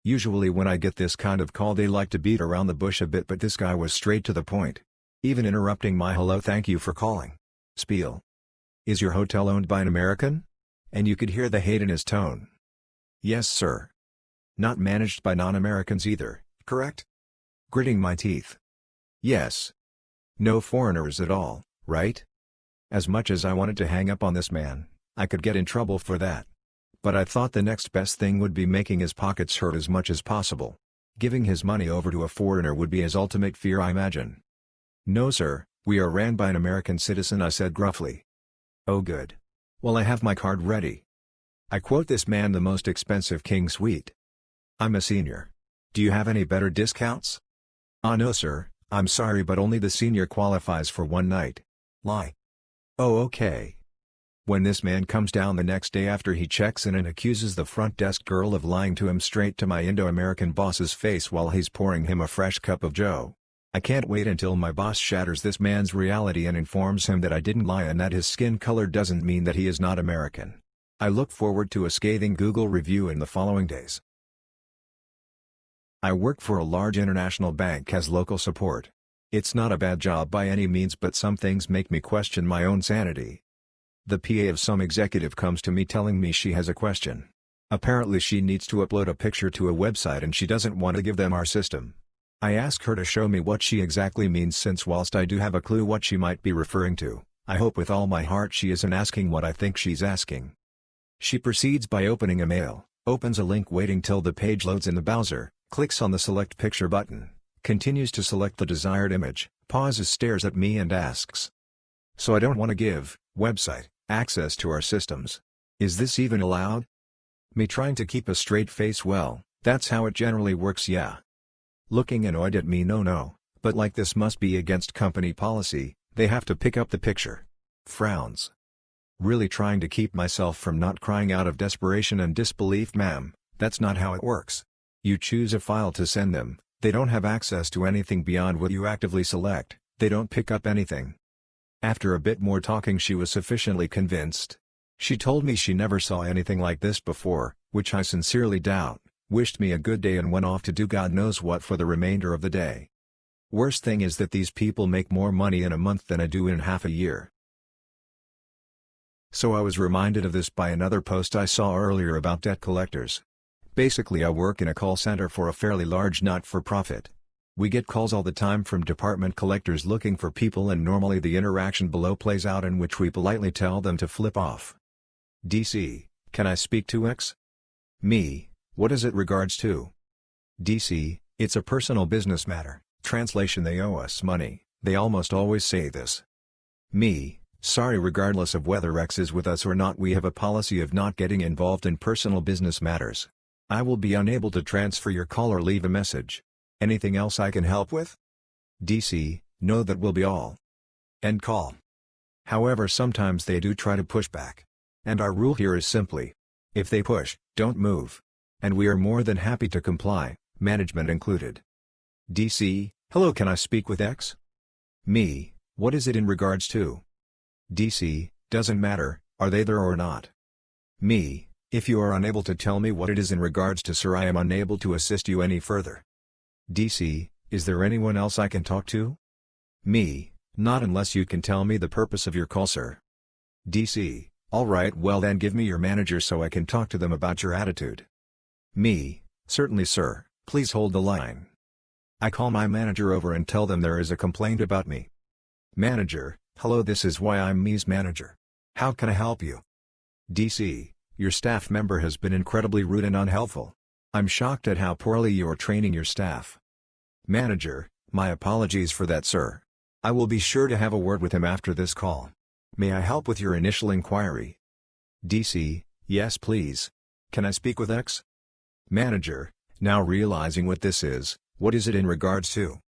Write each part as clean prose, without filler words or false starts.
Usually when I get this kind of call they like to beat around the bush a bit, but this guy was straight to the point. Even interrupting my "hello, thank you for calling" spiel. "Is your hotel owned by an American?" And you could hear the hate in his tone. "Yes sir." "Not managed by non-Americans either, correct?" Gritting my teeth. "Yes." "No foreigners at all, right?" As much as I wanted to hang up on this man, I could get in trouble for that. But I thought the next best thing would be making his pockets hurt as much as possible. Giving his money over to a foreigner would be his ultimate fear, I imagine. "No sir, we are ran by an American citizen," I said gruffly. "Oh good. Well, I have my card ready." I quote this man the most expensive king suite. "I'm a senior. Do you have any better discounts?" No sir, I'm sorry, but only the senior qualifies for one night." Lie. "Oh okay." When this man comes down the next day after he checks in and accuses the front desk girl of lying to him straight to my Indo-American boss's face while he's pouring him a fresh cup of joe. I can't wait until my boss shatters this man's reality and informs him that I didn't lie and that his skin color doesn't mean that he is not American. I look forward to a scathing Google review in the following days. I work for a large international bank as local support. It's not a bad job by any means, but some things make me question my own sanity. The PA of some executive comes to me telling me she has a question. Apparently she needs to upload a picture to a website and she doesn't want to give them our system. I ask her to show me what she exactly means, since whilst I do have a clue what she might be referring to, I hope with all my heart she isn't asking what I think she's asking. She proceeds by opening a mail, opens a link, waiting till the page loads in the browser, clicks on the select picture button, continues to select the desired image, pauses, stares at me and asks, "So I don't want to give website access to our systems. Is this even allowed?" Me trying to keep a straight face. "Well, that's how it generally works, yeah." Looking annoyed at me. No, but like this must be against company policy, they have to pick up the picture." Frowns. Really trying to keep myself from not crying out of desperation and disbelief. "Ma'am, that's not how it works. You choose a file to send them, they don't have access to anything beyond what you actively select, they don't pick up anything." After a bit more talking she was sufficiently convinced. She told me she never saw anything like this before, which I sincerely doubt, wished me a good day and went off to do God knows what for the remainder of the day. Worst thing is that these people make more money in a month than I do in half a year. So I was reminded of this by another post I saw earlier about debt collectors. Basically I work in a call center for a fairly large not-for-profit. We get calls all the time from department collectors looking for people, and normally the interaction below plays out in which we politely tell them to flip off. "DC, can I speak to X?" Me, what is it regards to? DC, it's a personal business matter. Translation: they owe us money. They almost always say this. Me, sorry, regardless of whether X is with us or not, we have a policy of not getting involved in personal business matters. I will be unable to transfer your call or leave a message. Anything else I can help with? DC, no, that will be all. End call. However, sometimes they do try to push back. And our rule here is simply, if they push, don't move. And we are more than happy to comply, management included. DC, hello, can I speak with X? Me, what is it in regards to? DC, doesn't matter, are they there or not? Me, if you are unable to tell me what it is in regards to, sir, I am unable to assist you any further. DC, is there anyone else I can talk to? Me, not unless you can tell me the purpose of your call, sir. DC, alright, well then give me your manager so I can talk to them about your attitude. Me, certainly sir, please hold the line. I call my manager over and tell them there is a complaint about me. Manager, hello, this is why I'm me's manager. How can I help you? DC, your staff member has been incredibly rude and unhelpful. I'm shocked at how poorly you're training your staff. Manager, my apologies for that, sir. I will be sure to have a word with him after this call. May I help with your initial inquiry? DC, yes please. Can I speak with X? Manager, now realizing what this is, what is it in regards to?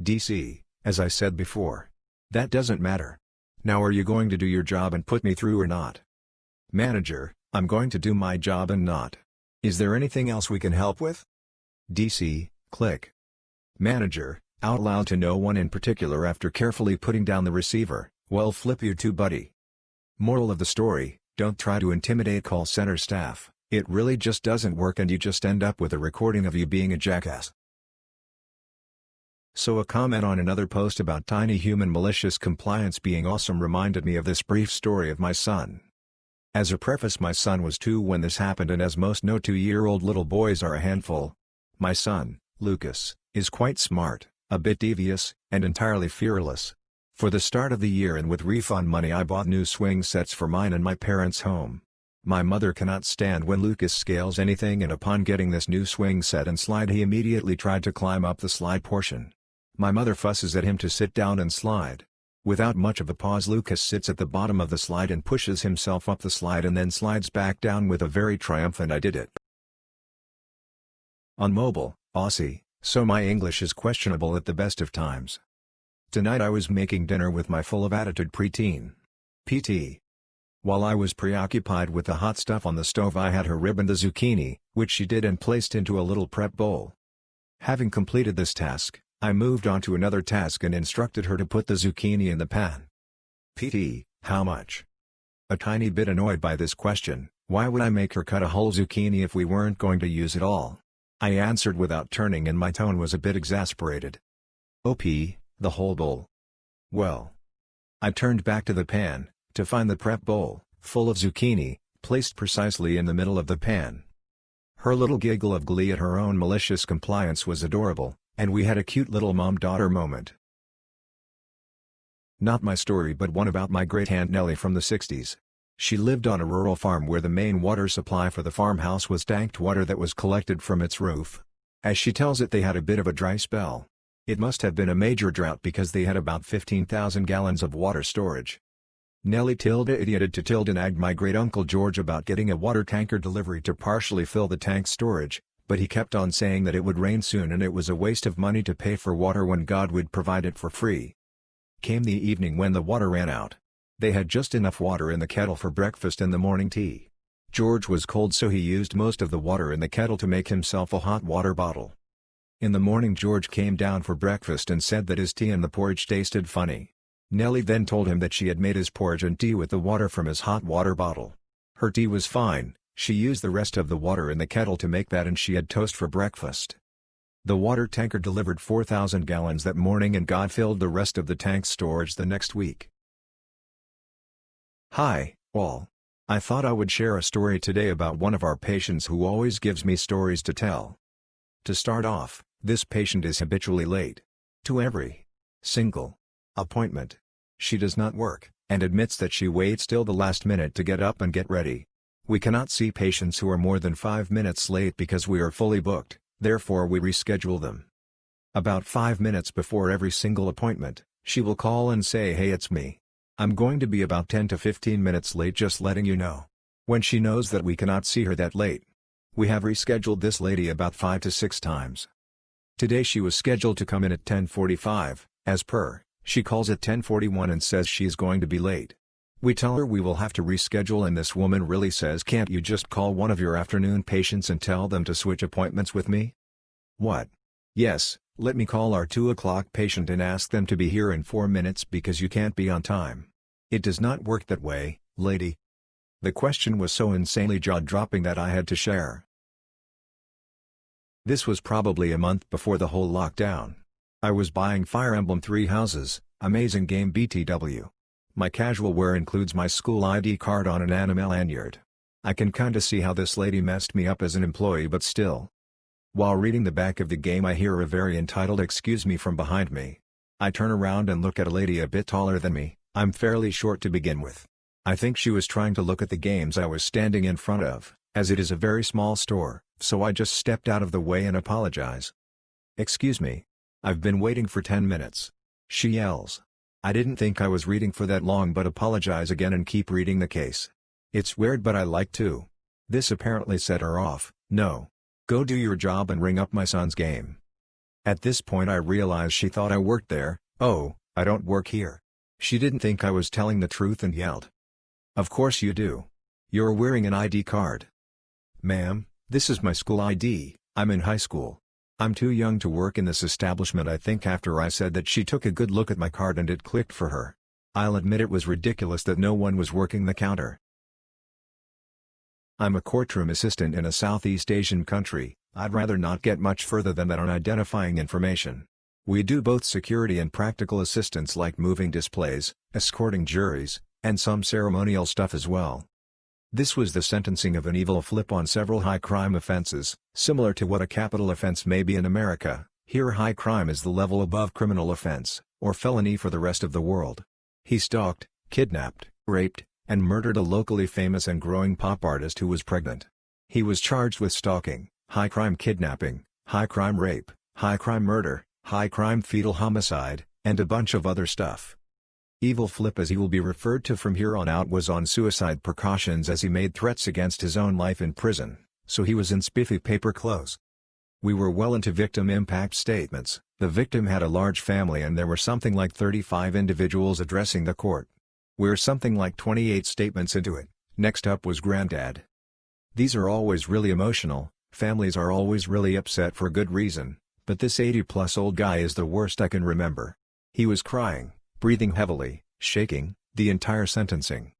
DC, as I said before. That doesn't matter. Now are you going to do your job and put me through or not? Manager, I'm going to do my job and not. Is there anything else we can help with? DC, click. Manager, out loud to no one in particular after carefully putting down the receiver, well flip you too buddy. Moral of the story, don't try to intimidate call center staff, It really just doesn't work and you just end up with a recording of you being a jackass. So a comment on another post about tiny human malicious compliance being awesome reminded me of this brief story of my son. As a preface, my son was 2 when this happened, and as most know, 2-year-old little boys are a handful. My son, Lucas, is quite smart, a bit devious, and entirely fearless. For the start of the year and with refund money, I bought new swing sets for mine and my parents' home. My mother cannot stand when Lucas scales anything, and upon getting this new swing set and slide, he immediately tried to climb up the slide portion. My mother fusses at him to sit down and slide. Without much of a pause, Lucas sits at the bottom of the slide and pushes himself up the slide and then slides back down with a very triumphant "I did it." On mobile, Aussie, so my English is questionable at the best of times. Tonight I was making dinner with my full of attitude preteen. PT. While I was preoccupied with the hot stuff on the stove, I had her ribbon the zucchini, which she did and placed into a little prep bowl. Having completed this task, I moved on to another task and instructed her to put the zucchini in the pan. PT, how much? A tiny bit annoyed by this question, why would I make her cut a whole zucchini if we weren't going to use it all? I answered without turning, and my tone was a bit exasperated. OP, the whole bowl. Well. I turned back to the pan, to find the prep bowl, full of zucchini, placed precisely in the middle of the pan. Her little giggle of glee at her own malicious compliance was adorable, and we had a cute little mom-daughter moment. Not my story, but one about my great-aunt Nellie from the 60s. She lived on a rural farm where the main water supply for the farmhouse was tanked water that was collected from its roof. As she tells it, they had a bit of a dry spell. It must have been a major drought because they had about 15,000 gallons of water storage. Nellie idioted to nagged my great-uncle George about getting a water tanker delivery to partially fill the tank storage, but he kept on saying that it would rain soon and it was a waste of money to pay for water when God would provide it for free. Came the evening when the water ran out. They had just enough water in the kettle for breakfast and the morning tea. George was cold, so he used most of the water in the kettle to make himself a hot water bottle. In the morning, George came down for breakfast and said that his tea and the porridge tasted funny. Nellie then told him that she had made his porridge and tea with the water from his hot water bottle. Her tea was fine. She used the rest of the water in the kettle to make that, and she had toast for breakfast. The water tanker delivered 4,000 gallons that morning, and God filled the rest of the tank's storage the next week. Hi, all. I thought I would share a story today about one of our patients who always gives me stories to tell. To start off, this patient is habitually late. To every single appointment. She does not work, and admits that she waits till the last minute to get up and get ready. We cannot see patients who are more than 5 minutes late because we are fully booked, therefore we reschedule them. About 5 minutes before every single appointment, she will call and say, "Hey, it's me. I'm going to be about 10 to 15 minutes late, just letting you know." When she knows that we cannot see her that late. We have rescheduled this lady about 5 to 6 times. Today she was scheduled to come in at 10:45, as per. She calls at 10:41 and says she is going to be late. We tell her we will have to reschedule, and this woman really says, "Can't you just call one of your afternoon patients and tell them to switch appointments with me?" What? Yes, let me call our 2 o'clock patient and ask them to be here in 4 minutes because you can't be on time. It does not work that way, lady. The question was so insanely jaw-dropping that I had to share. This was probably a month before the whole lockdown. I was buying Fire Emblem 3 Houses, amazing game BTW. My casual wear includes my school ID card on an anime lanyard. I can kinda see how this lady messed me up as an employee, but still. While reading the back of the game, I hear a very entitled "excuse me" from behind me. I turn around and look at a lady a bit taller than me. I'm fairly short to begin with. I think she was trying to look at the games I was standing in front of, as it is a very small store, so I just stepped out of the way and apologize. "Excuse me. I've been waiting for 10 minutes. She yells. I didn't think I was reading for that long, but apologize again and keep reading the case. It's weird, but I like to. This apparently set her off. No. Go do your job and ring up my son's game. At this point I realized she thought I worked there. Oh, I don't work here. She didn't think I was telling the truth and yelled. Of course you do. You're wearing an ID card. Ma'am, this is my school ID, I'm in high school. I'm too young to work in this establishment. I think after I said that, she took a good look at my card and it clicked for her. I'll admit it was ridiculous that no one was working the counter. I'm a courtroom assistant in a Southeast Asian country. I'd rather not get much further than that on identifying information. We do both security and practical assistance like moving displays, escorting juries, and some ceremonial stuff as well. This was the sentencing of an evil flip on several high crime offenses, similar to what a capital offense may be in America. Here high crime is the level above criminal offense, or felony for the rest of the world. He stalked, kidnapped, raped, and murdered a locally famous and growing pop artist who was pregnant. He was charged with stalking, high crime kidnapping, high crime rape, high crime murder, high crime fetal homicide, and a bunch of other stuff. Evil Flip, as he will be referred to from here on out, was on suicide precautions as he made threats against his own life in prison, so he was in spiffy paper clothes. We were well into victim impact statements. The victim had a large family and there were something like 35 individuals addressing the court. We're something like 28 statements into it. Next up was Granddad. These are always really emotional, families are always really upset for good reason, but this 80-plus old guy is the worst I can remember. He was crying, breathing heavily, shaking, the entire sentencing.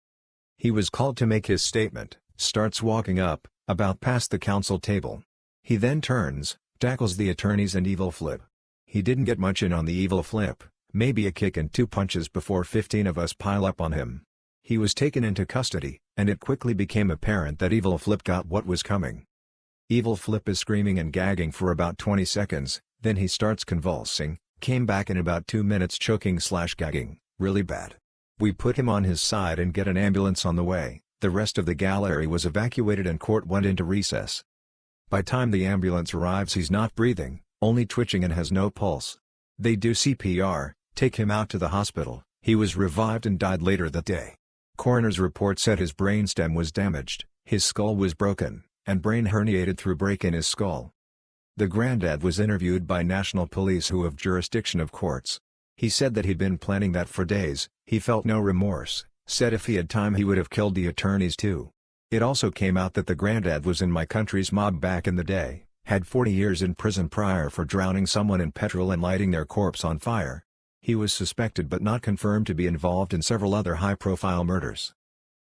He was called to make his statement, starts walking up, about past the counsel table. He then turns, tackles the attorneys and Evil Flip. He didn't get much in on the Evil Flip, maybe a kick and 2 punches before 15 of us pile up on him. He was taken into custody, and it quickly became apparent that Evil Flip got what was coming. Evil Flip is screaming and gagging for about 20 seconds, then he starts convulsing, came back in about 2 minutes choking/gagging, really bad. We put him on his side and get an ambulance on the way. The rest of the gallery was evacuated and court went into recess. By time the ambulance arrives he's not breathing, only twitching and has no pulse. They do CPR, take him out to the hospital. He was revived and died later that day. Coroner's report said his brainstem was damaged, his skull was broken, and brain herniated through break in his skull. The Granddad was interviewed by national police who have jurisdiction of courts. He said that he'd been planning that for days, he felt no remorse, said if he had time he would have killed the attorneys too. It also came out that the Granddad was in my country's mob back in the day, had 40 years in prison prior for drowning someone in petrol and lighting their corpse on fire. He was suspected but not confirmed to be involved in several other high-profile murders.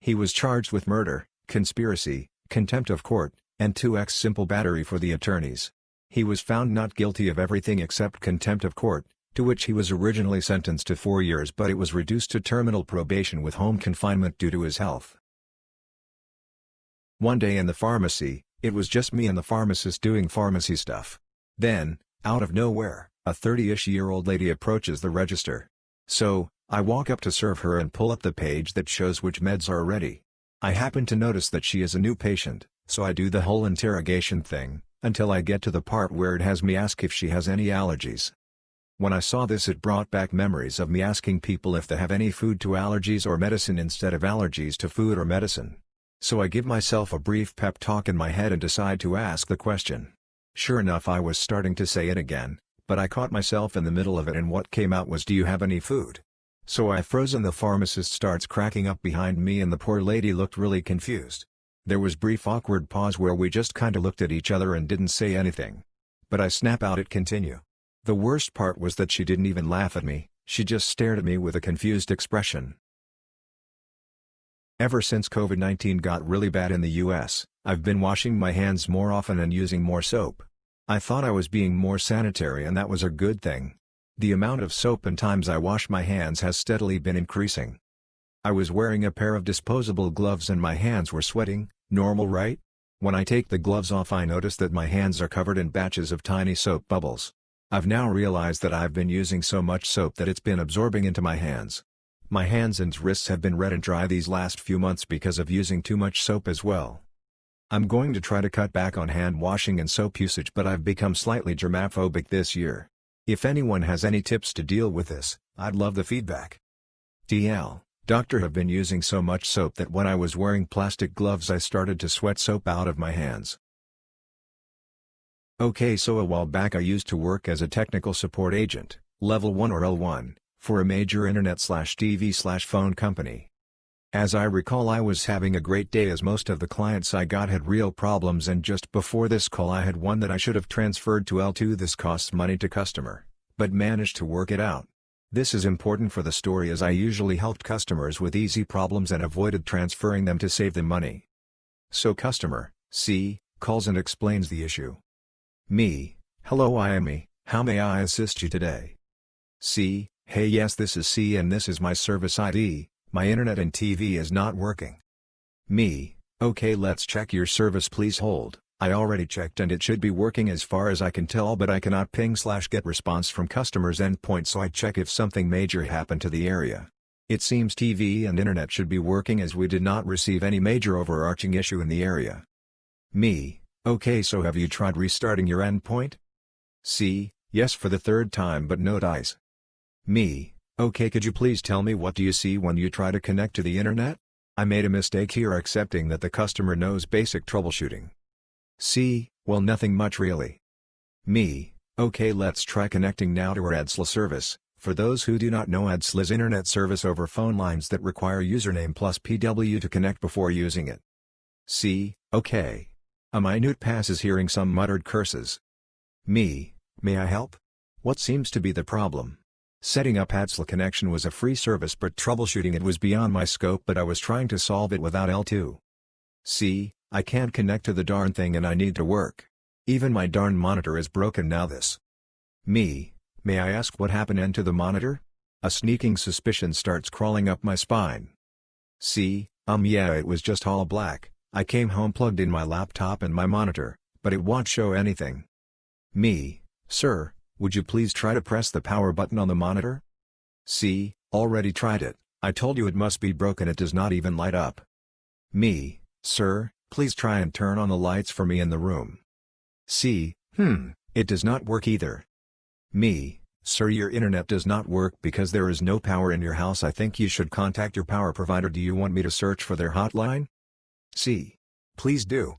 He was charged with murder, conspiracy, contempt of court, and 2x simple battery for the attorneys. He was found not guilty of everything except contempt of court, to which he was originally sentenced to 4 years but it was reduced to terminal probation with home confinement due to his health. One day in the pharmacy, it was just me and the pharmacist doing pharmacy stuff. Then, out of nowhere, a 30-ish-year-old lady approaches the register. So, I walk up to serve her and pull up the page that shows which meds are ready. I happen to notice that she is a new patient, so I do the whole interrogation thing, until I get to the part where it has me ask if she has any allergies. When I saw this it brought back memories of me asking people if they have any food to allergies or medicine instead of allergies to food or medicine. So I give myself a brief pep talk in my head and decide to ask the question. Sure enough I was starting to say it again, but I caught myself in the middle of it and what came out was, "Do you have any food?" So I froze and the pharmacist starts cracking up behind me and the poor lady looked really confused. There was brief awkward pause where we just kinda looked at each other and didn't say anything. But I snap out at continue. The worst part was that she didn't even laugh at me, she just stared at me with a confused expression. Ever since COVID-19 got really bad in the US, I've been washing my hands more often and using more soap. I thought I was being more sanitary and that was a good thing. The amount of soap and times I wash my hands has steadily been increasing. I was wearing a pair of disposable gloves and my hands were sweating, normal right? When I take the gloves off I notice that my hands are covered in batches of tiny soap bubbles. I've now realized that I've been using so much soap that it's been absorbing into my hands. My hands and wrists have been red and dry these last few months because of using too much soap as well. I'm going to try to cut back on hand washing and soap usage but I've become slightly germaphobic this year. If anyone has any tips to deal with this, I'd love the feedback. TL, Doctor, have been using so much soap that when I was wearing plastic gloves I started to sweat soap out of my hands. Okay, so a while back I used to work as a technical support agent, level 1 or L1, for a major internet/TV/phone company. As I recall I was having a great day as most of the clients I got had real problems and just before this call I had one that I should have transferred to L2. This costs money to customer, but managed to work it out. This is important for the story as I usually helped customers with easy problems and avoided transferring them to save them money. So customer, C, calls and explains the issue. Me, hello I am E, how may I assist you today? C, hey yes this is C and this is my service ID, my internet and TV is not working. Me, okay let's check your service please hold, I already checked and it should be working as far as I can tell but I cannot ping/get response from customer's endpoint so I check if something major happened to the area. It seems TV and internet should be working as we did not receive any major overarching issue in the area. Me, okay so have you tried restarting your endpoint? C, yes for the third time but no dice. Me, okay could you please tell me what do you see when you try to connect to the internet? I made a mistake here accepting that the customer knows basic troubleshooting. C, well nothing much really. Me, okay let's try connecting now to our ADSL service. For those who do not know, ADSL is internet service over phone lines that require username plus PW to connect before using it. C, okay. A minute passes hearing some muttered curses. Me, may I help? What seems to be the problem? Setting up ADSL connection was a free service but troubleshooting it was beyond my scope but I was trying to solve it without L2. C, I can't connect to the darn thing and I need to work. Even my darn monitor is broken now this. Me, may I ask what happened to the monitor? A sneaking suspicion starts crawling up my spine. C, yeah it was just all black, I came home plugged in my laptop and my monitor, but it won't show anything. Me, sir, would you please try to press the power button on the monitor? C, already tried it, I told you it must be broken it does not even light up. Me, sir, please try and turn on the lights for me in the room. C, it does not work either. Me, sir your internet does not work because there is no power in your house I think you should contact your power provider do you want me to search for their hotline? C, please do.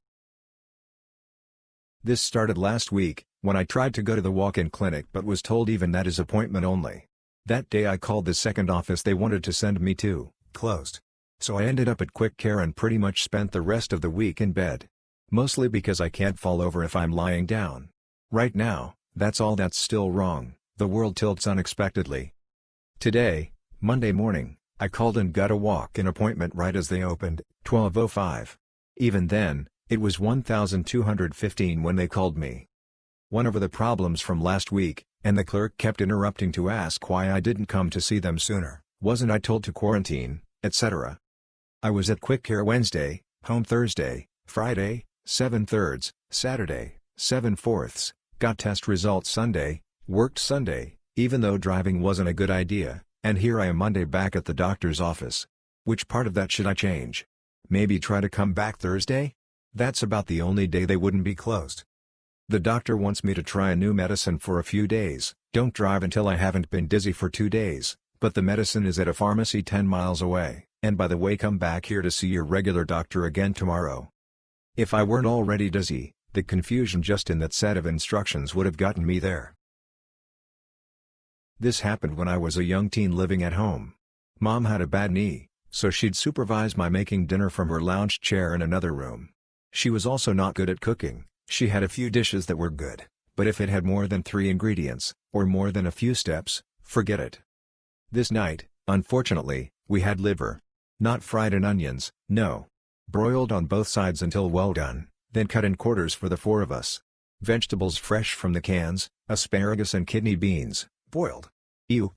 This started last week, when I tried to go to the walk-in clinic but was told even that is appointment only. That day I called the second office they wanted to send me to, closed. So I ended up at Quick Care and pretty much spent the rest of the week in bed. Mostly because I can't fall over if I'm lying down. Right now, that's all that's still wrong, the world tilts unexpectedly. Today, Monday morning, I called and got a walk-in appointment right as they opened, 12:05. Even then, it was 1215 when they called me. Went over the problems from last week, and the clerk kept interrupting to ask why I didn't come to see them sooner, wasn't I told to quarantine, etc. I was at Quick Care Wednesday, home Thursday, Friday, 7/3, Saturday, 7/4, got test results Sunday, worked Sunday, even though driving wasn't a good idea, and here I am Monday back at the doctor's office. Which part of that should I change? Maybe try to come back Thursday? That's about the only day they wouldn't be closed. The doctor wants me to try a new medicine for a few days, don't drive until I haven't been dizzy for 2 days, but the medicine is at a pharmacy 10 miles away, and by the way come back here to see your regular doctor again tomorrow. If I weren't already dizzy, the confusion just in that set of instructions would have gotten me there. This happened when I was a young teen living at home. Mom had a bad knee, so she'd supervise my making dinner from her lounge chair in another room. She was also not good at cooking. She had a few dishes that were good, but if it had more than 3 ingredients, or more than a few steps, forget it. This night, unfortunately, we had liver. Not fried in onions, no. Broiled on both sides until well done, then cut in quarters for the 4 of us. Vegetables fresh from the cans, asparagus and kidney beans, boiled. Ew.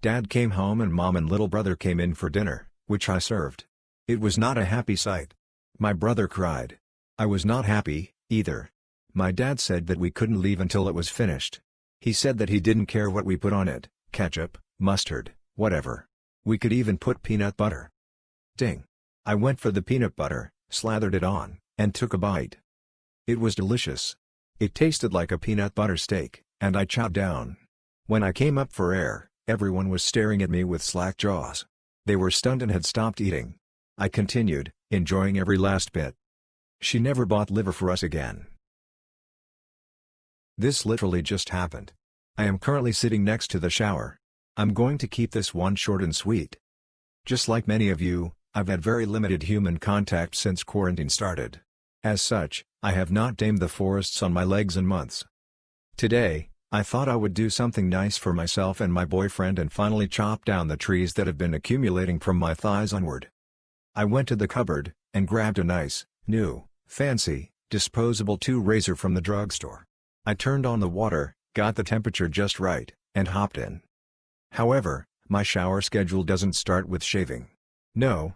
Dad came home and Mom and little brother came in for dinner, which I served. It was not a happy sight. My brother cried. I was not happy, either. My dad said that we couldn't leave until it was finished. He said that he didn't care what we put on it, ketchup, mustard, whatever. We could even put peanut butter. Ding. I went for the peanut butter, slathered it on, and took a bite. It was delicious. It tasted like a peanut butter steak, and I chowed down. When I came up for air, everyone was staring at me with slack jaws. They were stunned and had stopped eating. I continued, enjoying every last bit. She never bought liver for us again. This literally just happened. I am currently sitting next to the shower. I'm going to keep this one short and sweet. Just like many of you, I've had very limited human contact since quarantine started. As such, I have not tamed the forests on my legs in months. Today, I thought I would do something nice for myself and my boyfriend and finally chop down the trees that have been accumulating from my thighs onward. I went to the cupboard, and grabbed a nice, New, fancy, disposable 2 razor from the drugstore. I turned on the water, got the temperature just right, and hopped in. However, my shower schedule doesn't start with shaving. No,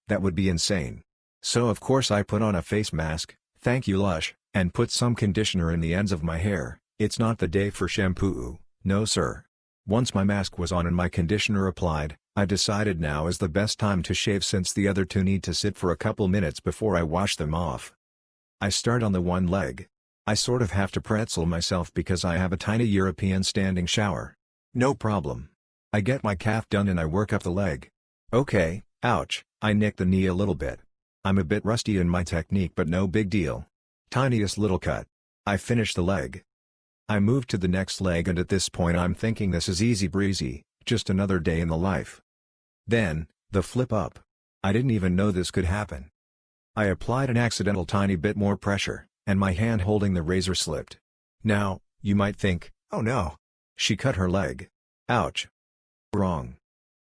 that would be insane. So of course I put on a face mask, thank you Lush, and put some conditioner in the ends of my hair. It's not the day for shampoo, no sir. Once my mask was on and my conditioner applied, I decided now is the best time to shave since the other 2 need to sit for a couple minutes before I wash them off. I start on the one leg. I sort of have to pretzel myself because I have a tiny European standing shower. No problem. I get my calf done and I work up the leg. Okay, ouch, I nicked the knee a little bit. I'm a bit rusty in my technique but no big deal. Tiniest little cut. I finish the leg. I move to the next leg and at this point I'm thinking this is easy breezy, just another day in the life. Then, the flip up. I didn't even know this could happen. I applied an accidental tiny bit more pressure, and my hand holding the razor slipped. Now, you might think, oh no. She cut her leg. Ouch. Wrong.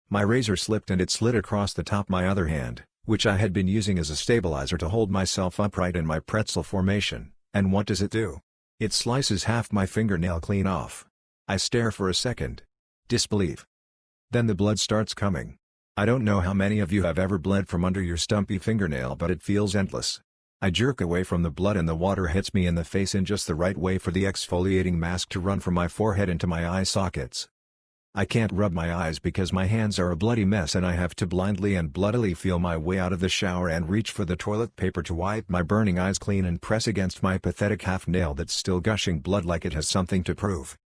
My razor slipped and it slid across the top my other hand, which I had been using as a stabilizer to hold myself upright in my pretzel formation, and what does it do? It slices half my fingernail clean off. I stare for a second. Disbelief. Then the blood starts coming. I don't know how many of you have ever bled from under your stumpy fingernail but it feels endless. I jerk away from the blood and the water hits me in the face in just the right way for the exfoliating mask to run from my forehead into my eye sockets. I can't rub my eyes because my hands are a bloody mess and I have to blindly and bloodily feel my way out of the shower and reach for the toilet paper to wipe my burning eyes clean and press against my pathetic half nail that's still gushing blood like it has something to prove.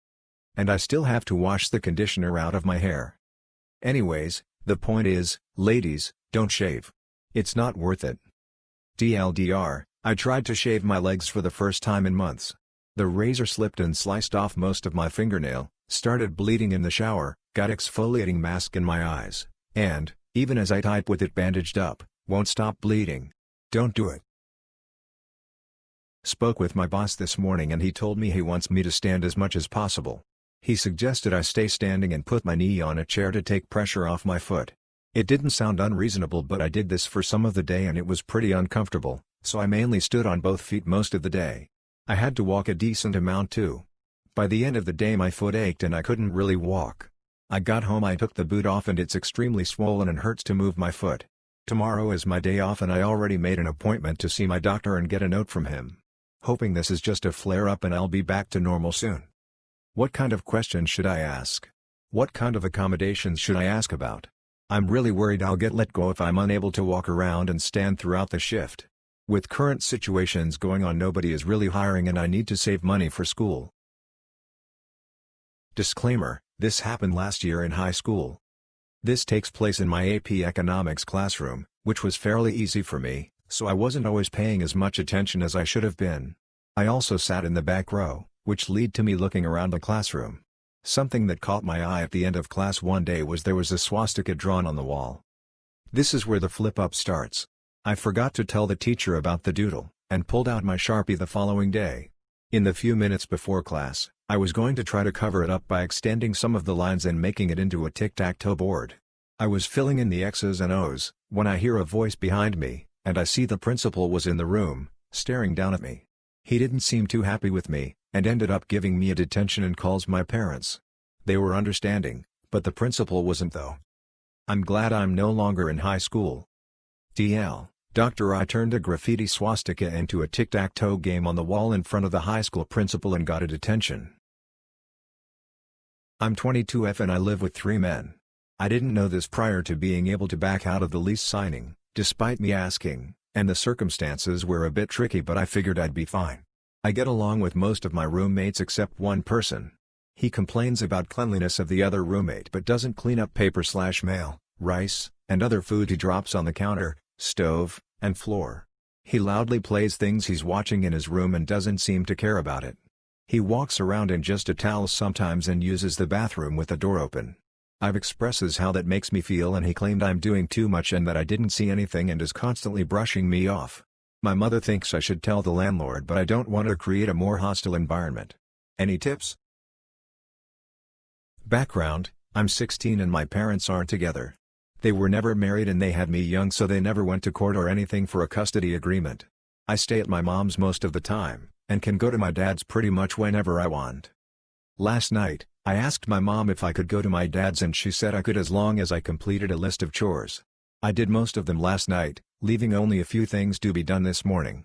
And I still have to wash the conditioner out of my hair. Anyways, the point is, ladies, don't shave. It's not worth it. TLDR, I tried to shave my legs for the first time in months. The razor slipped and sliced off most of my fingernail, started bleeding in the shower, got exfoliating mask in my eyes, and, even as I type with it bandaged up, won't stop bleeding. Don't do it. Spoke with my boss this morning and he told me he wants me to stand as much as possible. He suggested I stay standing and put my knee on a chair to take pressure off my foot. It didn't sound unreasonable but I did this for some of the day and it was pretty uncomfortable, so I mainly stood on both feet most of the day. I had to walk a decent amount too. By the end of the day my foot ached and I couldn't really walk. I got home, I took the boot off and it's extremely swollen and hurts to move my foot. Tomorrow is my day off and I already made an appointment to see my doctor and get a note from him. Hoping this is just a flare-up and I'll be back to normal soon. What kind of questions should I ask? What kind of accommodations should I ask about? I'm really worried I'll get let go if I'm unable to walk around and stand throughout the shift. With current situations going on, nobody is really hiring and I need to save money for school. Disclaimer, this happened last year in high school. This takes place in my AP Economics classroom, which was fairly easy for me, so I wasn't always paying as much attention as I should have been. I also sat in the back row, which led to me looking around the classroom. Something that caught my eye at the end of class one day was there was a swastika drawn on the wall. This is where the flip-up starts. I forgot to tell the teacher about the doodle, and pulled out my Sharpie the following day. In the few minutes before class, I was going to try to cover it up by extending some of the lines and making it into a tic-tac-toe board. I was filling in the X's and O's, when I hear a voice behind me, and I see the principal was in the room, staring down at me. He didn't seem too happy with me, and ended up giving me a detention and calls my parents. They were understanding, but the principal wasn't though. I'm glad I'm no longer in high school. TL, Doctor, I turned a graffiti swastika into a tic-tac-toe game on the wall in front of the high school principal and got a detention. I'm 22F and I live with 3 men. I didn't know this prior to being able to back out of the lease signing, despite me asking, and the circumstances were a bit tricky but I figured I'd be fine. I get along with most of my roommates except one person. He complains about cleanliness of the other roommate but doesn't clean up paper/mail, rice, and other food he drops on the counter, stove, and floor. He loudly plays things he's watching in his room and doesn't seem to care about it. He walks around in just a towel sometimes and uses the bathroom with the door open. I've expresses how that makes me feel and he claimed I'm doing too much and that I didn't see anything and is constantly brushing me off. My mother thinks I should tell the landlord but I don't want to create a more hostile environment. Any tips? Background, I'm 16 and my parents aren't together. They were never married and they had me young, so they never went to court or anything for a custody agreement. I stay at my mom's most of the time, and can go to my dad's pretty much whenever I want. Last night, I asked my mom if I could go to my dad's and she said I could as long as I completed a list of chores. I did most of them last night, leaving only a few things to be done this morning.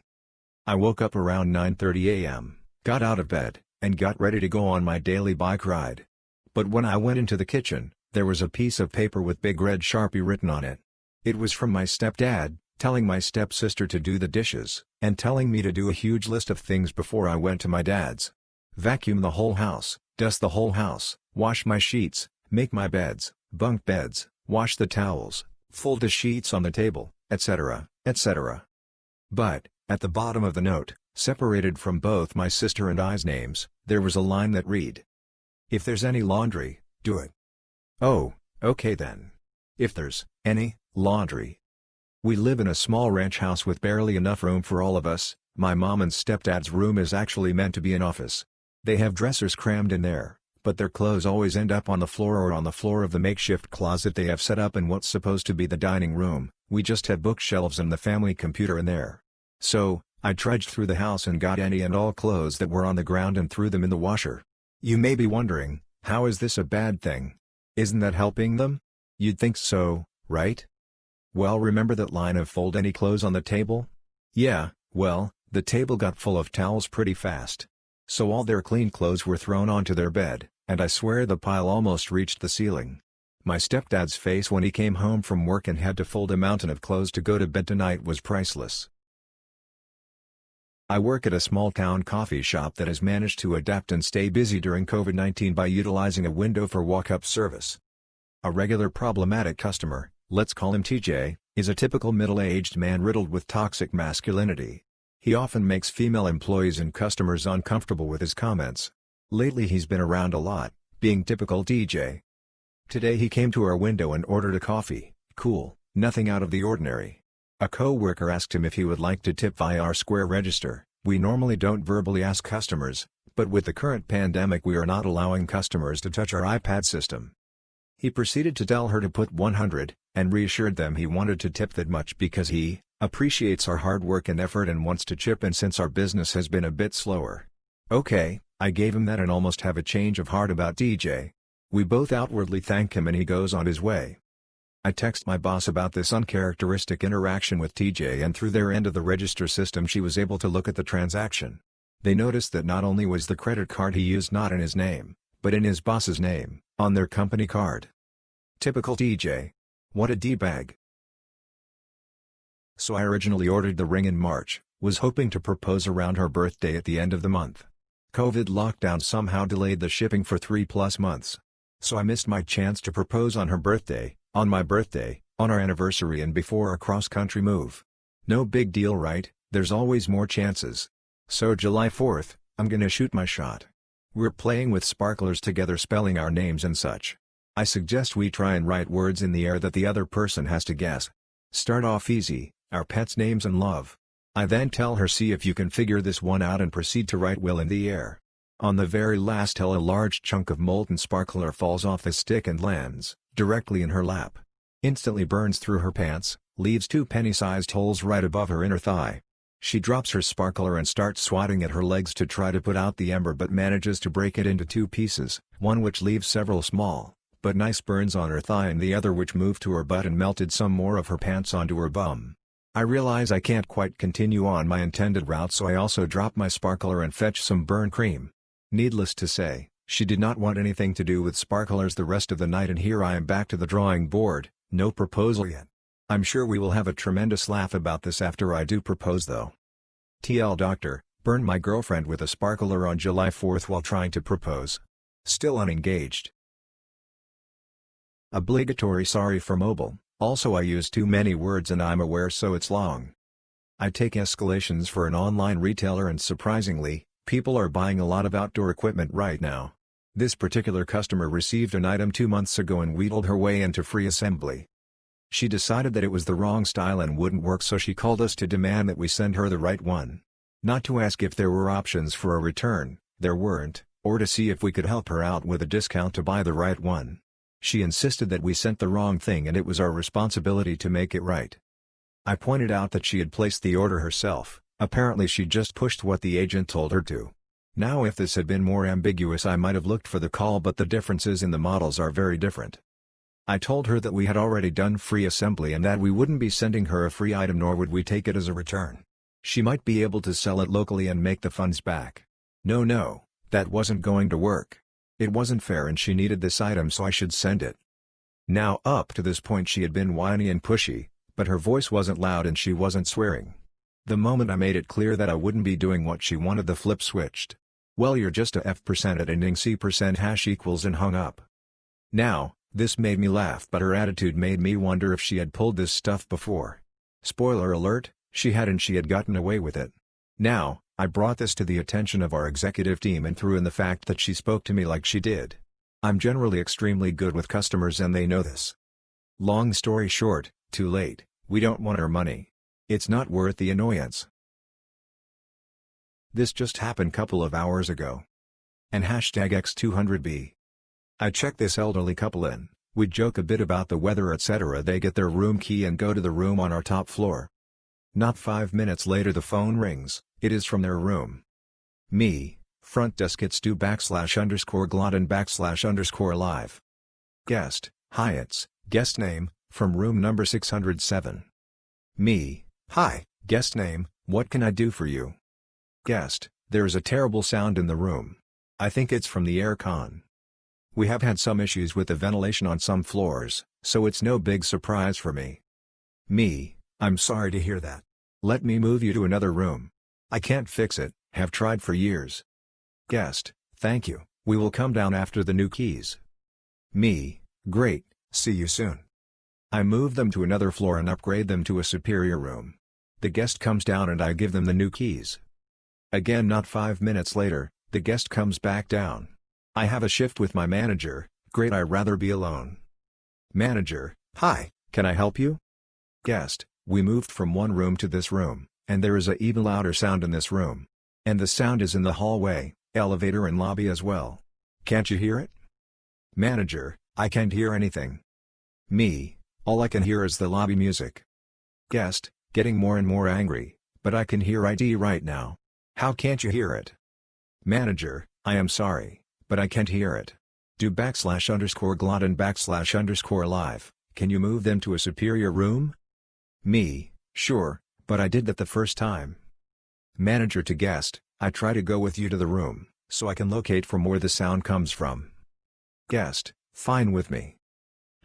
I woke up around 9:30 a.m., got out of bed, and got ready to go on my daily bike ride. But when I went into the kitchen, there was a piece of paper with big red Sharpie written on it. It was from my stepdad, telling my stepsister to do the dishes, and telling me to do a huge list of things before I went to my dad's. Vacuum the whole house, dust the whole house, wash my sheets, make my beds, bunk beds, wash the towels, fold the sheets on the table, etc., etc. But, at the bottom of the note, separated from both my sister and I's names, there was a line that read, "If there's any laundry, do it." Oh, okay then. If there's any laundry. We live in a small ranch house with barely enough room for all of us. My mom and stepdad's room is actually meant to be an office. They have dressers crammed in there, but their clothes always end up on the floor or on the floor of the makeshift closet they have set up in what's supposed to be the dining room. We just have bookshelves and the family computer in there. So, I trudged through the house and got any and all clothes that were on the ground and threw them in the washer. You may be wondering, how is this a bad thing? Isn't that helping them? You'd think so, right? Well, remember that line of fold any clothes on the table? Yeah, well, the table got full of towels pretty fast. So all their clean clothes were thrown onto their bed, and I swear the pile almost reached the ceiling. My stepdad's face when he came home from work and had to fold a mountain of clothes to go to bed tonight was priceless. I work at a small-town coffee shop that has managed to adapt and stay busy during COVID-19 by utilizing a window for walk-up service. A regular problematic customer, let's call him TJ, is a typical middle-aged man riddled with toxic masculinity. He often makes female employees and customers uncomfortable with his comments. Lately he's been around a lot, being typical TJ. Today he came to our window and ordered a coffee. Cool, nothing out of the ordinary. A co-worker asked him if he would like to tip via our Square register. We normally don't verbally ask customers, but with the current pandemic we are not allowing customers to touch our iPad system. He proceeded to tell her to put 100, and reassured them he wanted to tip that much because he appreciates our hard work and effort and wants to chip in since our business has been a bit slower. Okay, I gave him that and almost have a change of heart about DJ. We both outwardly thank him and he goes on his way. I text my boss about this uncharacteristic interaction with TJ and through their end of the register system she was able to look at the transaction. They noticed that not only was the credit card he used not in his name, but in his boss's name, on their company card. Typical TJ. What a D-bag. So I originally ordered the ring in March, was hoping to propose around her birthday at the end of the month. COVID lockdown somehow delayed the shipping for 3+ months. So I missed my chance to propose on her birthday, on my birthday, on our anniversary and before a cross-country move. No big deal, right? There's always more chances. So July 4th, I'm gonna shoot my shot. We're playing with sparklers together spelling our names and such. I suggest we try and write words in the air that the other person has to guess. Start off easy, our pets' names and love. I then tell her see if you can figure this one out and proceed to write will in the air. On the very last L a large chunk of molten sparkler falls off the stick and lands directly in her lap. Instantly burns through her pants, leaves 2 penny-sized holes right above her inner thigh. She drops her sparkler and starts swatting at her legs to try to put out the ember but manages to break it into 2 pieces, one which leaves several small, but nice burns on her thigh and the other which moved to her butt and melted some more of her pants onto her bum. I realize I can't quite continue on my intended route so I also drop my sparkler and fetch some burn cream. Needless to say, she did not want anything to do with sparklers the rest of the night and here I am back to the drawing board, no proposal yet. I'm sure we will have a tremendous laugh about this after I do propose though. TL Doctor, burned my girlfriend with a sparkler on July 4th while trying to propose. Still unengaged. Obligatory sorry for mobile, also I use too many words and I'm aware so it's long. I take escalations for an online retailer and surprisingly, people are buying a lot of outdoor equipment right now. This particular customer received an item 2 months ago and wheedled her way into free assembly. She decided that it was the wrong style and wouldn't work so she called us to demand that we send her the right one. Not to ask if there were options for a return, there weren't, or to see if we could help her out with a discount to buy the right one. She insisted that we sent the wrong thing and it was our responsibility to make it right. I pointed out that she had placed the order herself, apparently she just pushed what the agent told her to. Now if this had been more ambiguous I might have looked for the call, but the differences in the models are very different. I told her that we had already done free assembly and that we wouldn't be sending her a free item nor would we take it as a return. She might be able to sell it locally and make the funds back. No, that wasn't going to work. It wasn't fair and she needed this item so I should send it. Now up to this point she had been whiny and pushy, but her voice wasn't loud and she wasn't swearing. The moment I made it clear that I wouldn't be doing what she wanted, the flip switched. Well, you're just a F% at ending C% hash equals and hung up. Now, this made me laugh, but her attitude made me wonder if she had pulled this stuff before. Spoiler alert, she had, and she had gotten away with it. Now, I brought this to the attention of our executive team and threw in the fact that she spoke to me like she did. I'm generally extremely good with customers and they know this. Long story short, too late, we don't want our money. It's not worth the annoyance. This just happened couple of hours ago. And #X200B. I check this elderly couple in, we joke a bit about the weather etc. They get their room key and go to the room on our top floor. Not 5 minutes later the phone rings, it is from their room. Me, front desk, it's @do_glotton_live. Guest, hi, it's, guest name, from room number 607. Me, hi, guest name, what can I do for you? Guest, there is a terrible sound in the room. I think it's from the air con. We have had some issues with the ventilation on some floors, so it's no big surprise for me. Me, I'm sorry to hear that. Let me move you to another room. I can't fix it, have tried for years. Guest, thank you, we will come down after the new keys. Me, great, see you soon. I move them to another floor and upgrade them to a superior room. The guest comes down and I give them the new keys. Again, not 5 minutes later, the guest comes back down. I have a shift with my manager, great, I'd rather be alone. Manager, hi, can I help you? Guest, we moved from one room to this room, and there is a even louder sound in this room. And the sound is in the hallway, elevator and lobby as well. Can't you hear it? Manager, I can't hear anything. Me, all I can hear is the lobby music. Guest, getting more and more angry, but I can hear it right now. How can't you hear it? Manager, I am sorry, but I can't hear it. Do /_glotton /_live, can you move them to a superior room? Me, sure, but I did that the first time. Manager to guest, I try to go with you to the room, so I can locate from where the sound comes from. Guest, fine with me.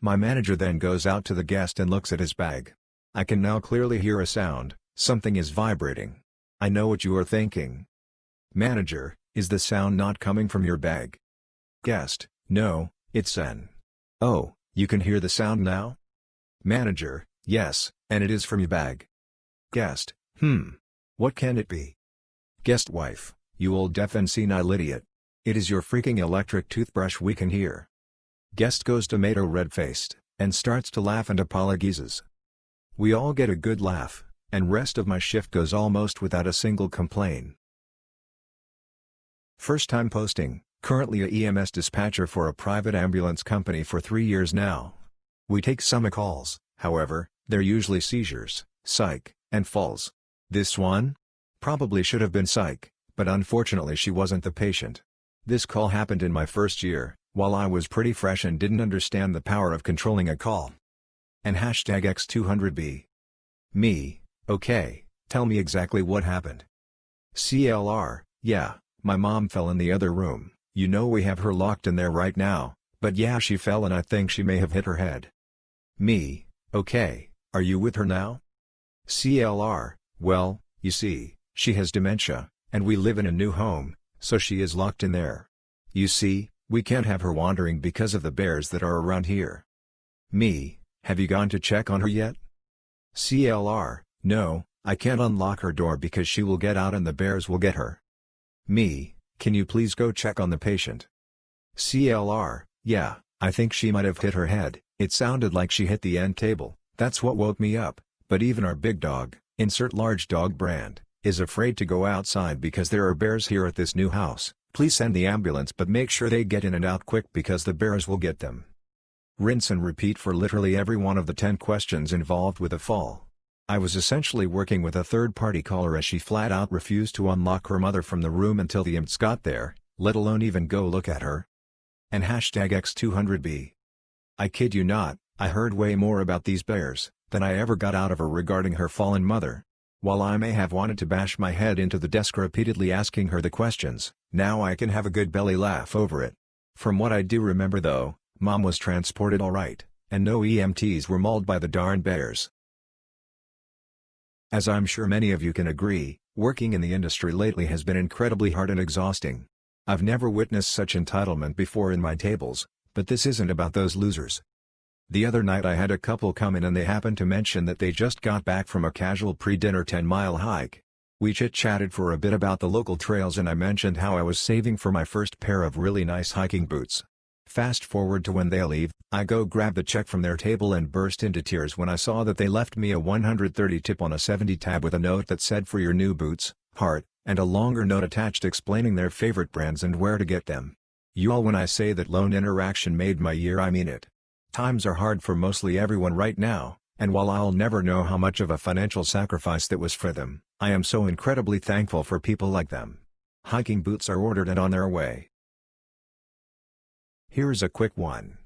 My manager then goes out to the guest and looks at his bag. I can now clearly hear a sound, something is vibrating. I know what you are thinking. Manager, is the sound not coming from your bag? Guest, no, it's an. Oh, you can hear the sound now? Manager, yes, and it is from your bag. Guest, what can it be? Guest wife, you old deaf and senile idiot. It is your freaking electric toothbrush we can hear. Guest goes tomato red-faced, and starts to laugh and apologizes. We all get a good laugh, and rest of my shift goes almost without a single complaint. First time posting, currently a EMS dispatcher for a private ambulance company for 3 years now. We take some calls, however, they're usually seizures, psych, and falls. This one? Probably should have been psych, but unfortunately she wasn't the patient. This call happened in my first year, while I was pretty fresh and didn't understand the power of controlling a call. And #X200B. Me, okay, tell me exactly what happened. CLR, yeah, my mom fell in the other room, you know we have her locked in there right now, but yeah, she fell and I think she may have hit her head. Me, okay, are you with her now? CLR, well, you see, she has dementia, and we live in a new home, so she is locked in there. You see, we can't have her wandering because of the bears that are around here. Me, have you gone to check on her yet? CLR, no, I can't unlock her door because she will get out and the bears will get her. Me, can you please go check on the patient? CLR, yeah, I think she might have hit her head, it sounded like she hit the end table, that's what woke me up, but even our big dog, insert large dog brand, is afraid to go outside because there are bears here at this new house. Please send the ambulance but make sure they get in and out quick because the bears will get them. Rinse and repeat for literally every one of the 10 questions involved with a fall. I was essentially working with a third-party caller as she flat out refused to unlock her mother from the room until the imps got there, let alone even go look at her. And #X200B. I kid you not, I heard way more about these bears than I ever got out of her regarding her fallen mother. While I may have wanted to bash my head into the desk repeatedly asking her the questions, now I can have a good belly laugh over it. From what I do remember though, Mom was transported alright, and no EMTs were mauled by the darn bears. As I'm sure many of you can agree, working in the industry lately has been incredibly hard and exhausting. I've never witnessed such entitlement before in my tables, but this isn't about those losers. The other night I had a couple come in and they happened to mention that they just got back from a casual pre-dinner 10-mile hike. We chit-chatted for a bit about the local trails and I mentioned how I was saving for my first pair of really nice hiking boots. Fast forward to when they leave, I go grab the check from their table and burst into tears when I saw that they left me a $130 tip on a $70 tab with a note that said "for your new boots, heart," and a longer note attached explaining their favorite brands and where to get them. Y'all, when I say that lone interaction made my year, I mean it. Times are hard for mostly everyone right now, and while I'll never know how much of a financial sacrifice that was for them, I am so incredibly thankful for people like them. Hiking boots are ordered and on their way. Here's a quick one.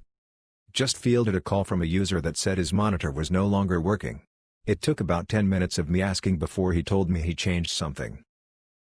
Just fielded a call from a user that said his monitor was no longer working. It took about 10 minutes of me asking before he told me he changed something.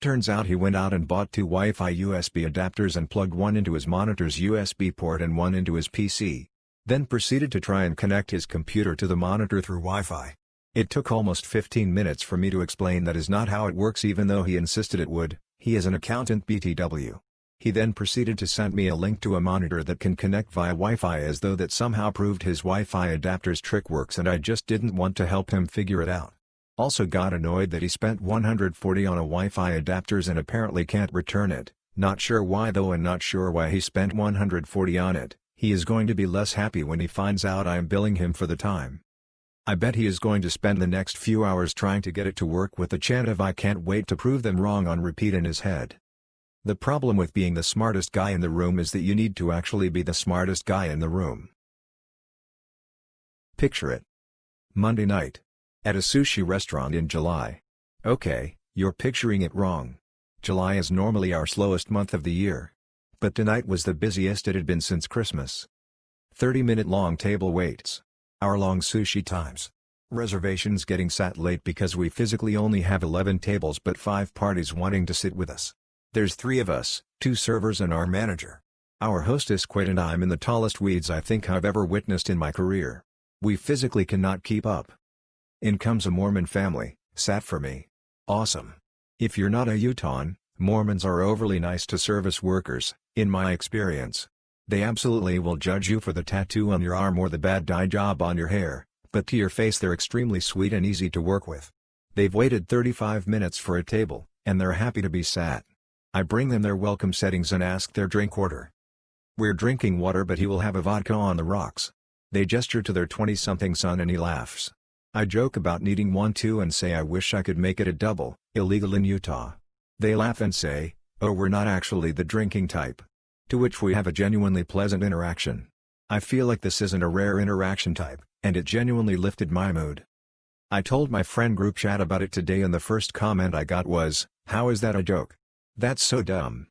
Turns out he went out and bought 2 Wi-Fi USB adapters and plugged one into his monitor's USB port and one into his PC. Then proceeded to try and connect his computer to the monitor through Wi-Fi. It took almost 15 minutes for me to explain that is not how it works even though he insisted it would. He is an accountant BTW. He then proceeded to send me a link to a monitor that can connect via Wi-Fi as though that somehow proved his Wi-Fi adapter's trick works, and I just didn't want to help him figure it out. Also got annoyed that he spent $140 on a Wi-Fi adapters and apparently can't return it. Not sure why though, and not sure why he spent $140 on it. He is going to be less happy when he finds out I am billing him for the time. I bet he is going to spend the next few hours trying to get it to work with a chant of "I can't wait to prove them wrong" on repeat in his head. The problem with being the smartest guy in the room is that you need to actually be the smartest guy in the room. Picture it. Monday night. At a sushi restaurant in July. Okay, you're picturing it wrong. July is normally our slowest month of the year. But tonight was the busiest it had been since Christmas. 30-minute long table waits. Hour-long sushi times. Reservations getting sat late because we physically only have 11 tables but 5 parties wanting to sit with us. There's 3 of us, 2 servers and our manager. Our hostess quit and I'm in the tallest weeds I think I've ever witnessed in my career. We physically cannot keep up. In comes a Mormon family, sat for me. Awesome. If you're not a Utahn, Mormons are overly nice to service workers, in my experience. They absolutely will judge you for the tattoo on your arm or the bad dye job on your hair, but to your face they're extremely sweet and easy to work with. They've waited 35 minutes for a table, and they're happy to be sat. I bring them their welcome settings and ask their drink order. We're drinking water but he will have a vodka on the rocks. They gesture to their 20-something son and he laughs. I joke about needing one too and say I wish I could make it a double, illegal in Utah. They laugh and say, "Oh, we're not actually the drinking type." To which we have a genuinely pleasant interaction. I feel like this isn't a rare interaction type, and it genuinely lifted my mood. I told my friend group chat about it today and the first comment I got was, "How is that a joke? That's so dumb."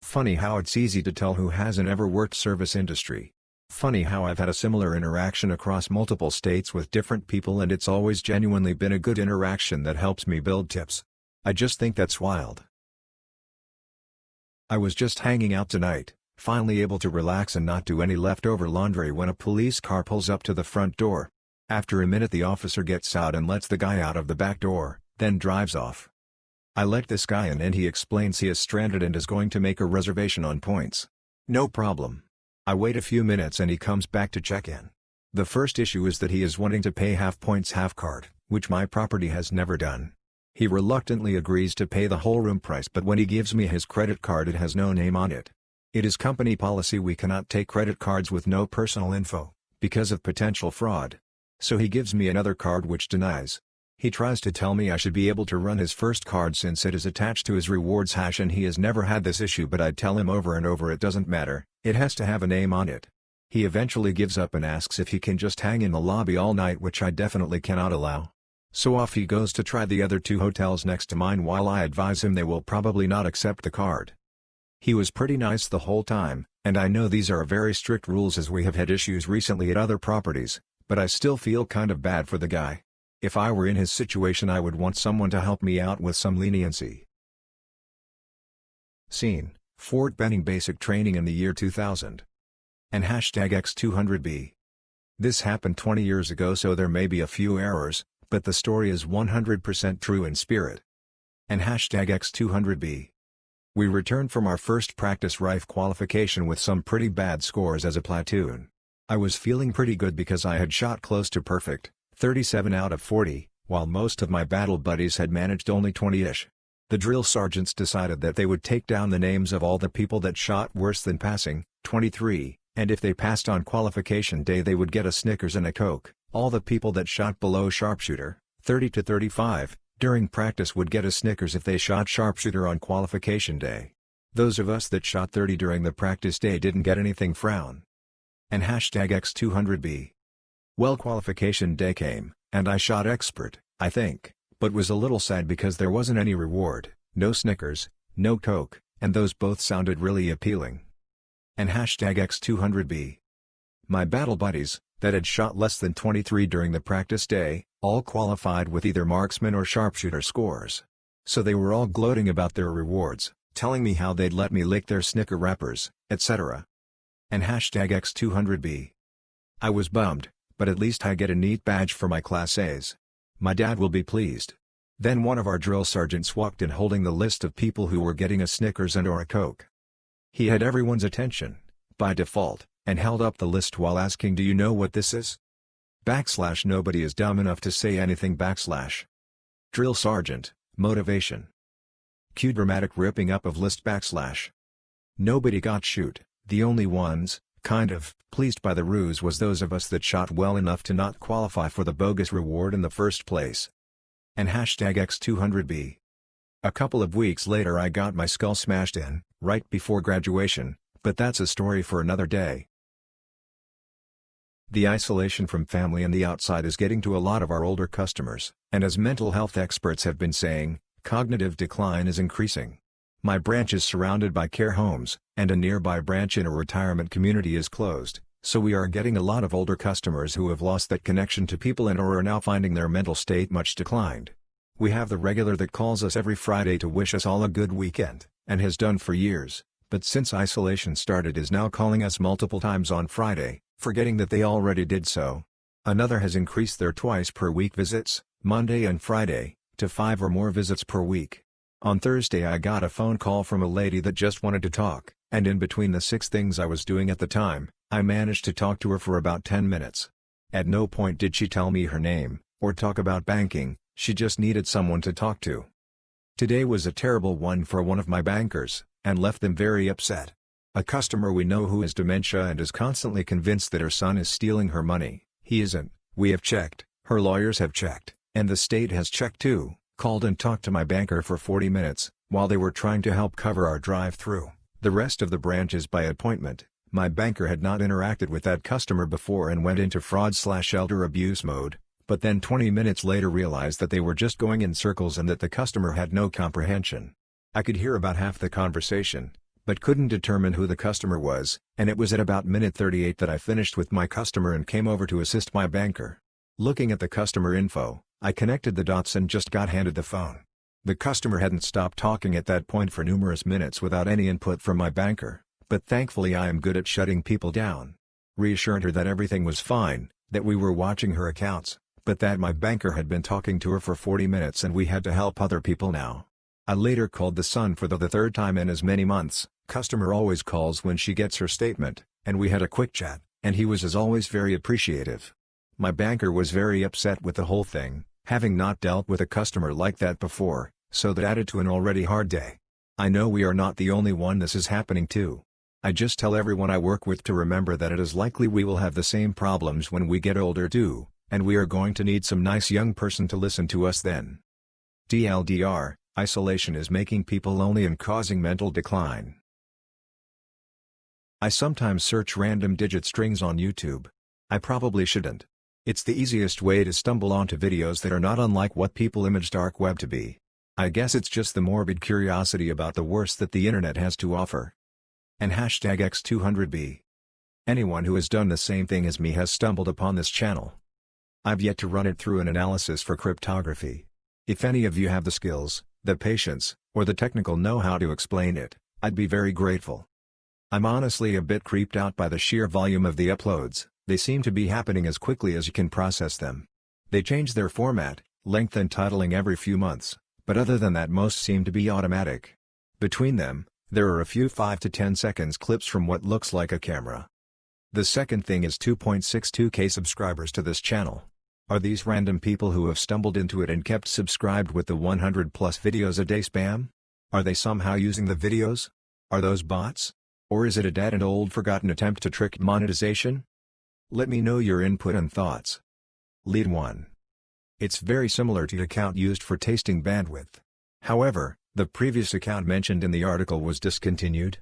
Funny how it's easy to tell who hasn't ever worked service industry. Funny how I've had a similar interaction across multiple states with different people and it's always genuinely been a good interaction that helps me build tips. I just think that's wild. I was just hanging out tonight, finally able to relax and not do any leftover laundry when a police car pulls up to the front door. After a minute the officer gets out and lets the guy out of the back door, then drives off. I let this guy in and he explains he is stranded and is going to make a reservation on points. No problem. I wait a few minutes and he comes back to check in. The first issue is that he is wanting to pay half points half card, which my property has never done. He reluctantly agrees to pay the whole room price, but when he gives me his credit card it has no name on it. It is company policy we cannot take credit cards with no personal info, because of potential fraud. So he gives me another card which denies. He tries to tell me I should be able to run his first card since it is attached to his rewards hash and he has never had this issue, but I tell him over and over it doesn't matter, it has to have a name on it. He eventually gives up and asks if he can just hang in the lobby all night, which I definitely cannot allow. So off he goes to try the other 2 hotels next to mine while I advise him they will probably not accept the card. He was pretty nice the whole time, and I know these are very strict rules as we have had issues recently at other properties, but I still feel kind of bad for the guy. If I were in his situation I would want someone to help me out with some leniency. Scene: Fort Benning basic training in the year 2000. And #X200B. This happened 20 years ago, so there may be a few errors, but the story is 100% true in spirit. And #X200B. We returned from our first practice rifle qualification with some pretty bad scores as a platoon. I was feeling pretty good because I had shot close to perfect, 37 out of 40, while most of my battle buddies had managed only 20-ish. The drill sergeants decided that they would take down the names of all the people that shot worse than passing, 23, and if they passed on qualification day they would get a Snickers and a Coke. All the people that shot below sharpshooter, 30 to 35, during practice would get a Snickers if they shot sharpshooter on qualification day. Those of us that shot 30 during the practice day didn't get anything. Frown. And #X200B. Well, qualification day came, and I shot expert, I think, but was a little sad because there wasn't any reward, no Snickers, no Coke, and those both sounded really appealing. And #X200B. My battle buddies, that had shot less than 23 during the practice day, all qualified with either marksman or sharpshooter scores. So they were all gloating about their rewards, telling me how they'd let me lick their Snicker wrappers, etc. And #X200B. I was bummed, but at least I get a neat badge for my Class A's. My dad will be pleased. Then one of our drill sergeants walked in holding the list of people who were getting a Snickers and or a Coke. He had everyone's attention, by default, and held up the list while asking, "Do you know what this is?" / nobody is dumb enough to say anything / Drill sergeant, motivation. Cue dramatic ripping up of list / Nobody got shoot, the only ones, kind of, pleased by the ruse was those of us that shot well enough to not qualify for the bogus reward in the first place. And #X200B. A couple of weeks later I got my skull smashed in, right before graduation, but that's a story for another day. The isolation from family and the outside is getting to a lot of our older customers, and as mental health experts have been saying, cognitive decline is increasing. My branch is surrounded by care homes, and a nearby branch in a retirement community is closed, so we are getting a lot of older customers who have lost that connection to people and or are now finding their mental state much declined. We have the regular that calls us every Friday to wish us all a good weekend, and has done for years, but since isolation started is now calling us multiple times on Friday, forgetting that they already did so. Another has increased their twice per week visits, Monday and Friday, to 5 or more visits per week. On Thursday I got a phone call from a lady that just wanted to talk, and in between the 6 things I was doing at the time, I managed to talk to her for about 10 minutes. At no point did she tell me her name, or talk about banking, she just needed someone to talk to. Today was a terrible one for one of my bankers, and left them very upset. A customer we know who has dementia and is constantly convinced that her son is stealing her money. He isn't. We have checked, her lawyers have checked, and the state has checked too. Called and talked to my banker for 40 minutes, while they were trying to help cover our drive-through. The rest of the branch is by appointment. My banker had not interacted with that customer before and went into fraud/elder abuse mode, but then 20 minutes later realized that they were just going in circles and that the customer had no comprehension. I could hear about half the conversation, but couldn't determine who the customer was, and it was at about minute 38 that I finished with my customer and came over to assist my banker. Looking at the customer info, I connected the dots and just got handed the phone. The customer hadn't stopped talking at that point for numerous minutes without any input from my banker, but thankfully I am good at shutting people down. Reassured her that everything was fine, that we were watching her accounts, but that my banker had been talking to her for 40 minutes and we had to help other people now. I later called the son for the 3rd time in as many months. Customer always calls when she gets her statement, and we had a quick chat, and he was as always very appreciative. My banker was very upset with the whole thing, having not dealt with a customer like that before, so that added to an already hard day. I know we are not the only one this is happening to. I just tell everyone I work with to remember that it is likely we will have the same problems when we get older too, and we are going to need some nice young person to listen to us then. TLDR, isolation is making people lonely and causing mental decline. I sometimes search random digit strings on YouTube. I probably shouldn't. It's the easiest way to stumble onto videos that are not unlike what people image dark web to be. I guess it's just the morbid curiosity about the worst that the internet has to offer. And hashtag X200B. Anyone who has done the same thing as me has stumbled upon this channel. I've yet to run it through an analysis for cryptography. If any of you have the skills, the patience, or the technical know-how to explain it, I'd be very grateful. I'm honestly a bit creeped out by the sheer volume of the uploads. They seem to be happening as quickly as you can process them. They change their format, length and titling every few months, but other than that most seem to be automatic. Between them, there are a few 5 to 10 seconds clips from what looks like a camera. The second thing is 2.62k subscribers to this channel. Are these random people who have stumbled into it and kept subscribed with the 100 plus videos a day spam? Are they somehow using the videos? Are those bots? Or is it a dead and old forgotten attempt to trick monetization? Let me know your input and thoughts. Lead 1. It's very similar to the account used for tasting bandwidth. However, the previous account mentioned in the article was discontinued.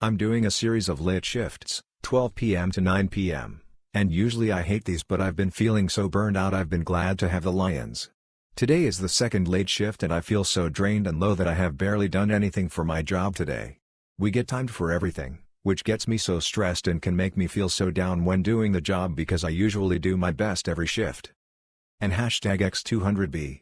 I'm doing a series of late shifts, 12 p.m. to 9 p.m., and usually I hate these, but I've been feeling so burned out I've been glad to have the lions. Today is the second late shift and I feel so drained and low that I have barely done anything for my job today. We get timed for everything, which gets me so stressed and can make me feel so down when doing the job because I usually do my best every shift. And hashtag X200B.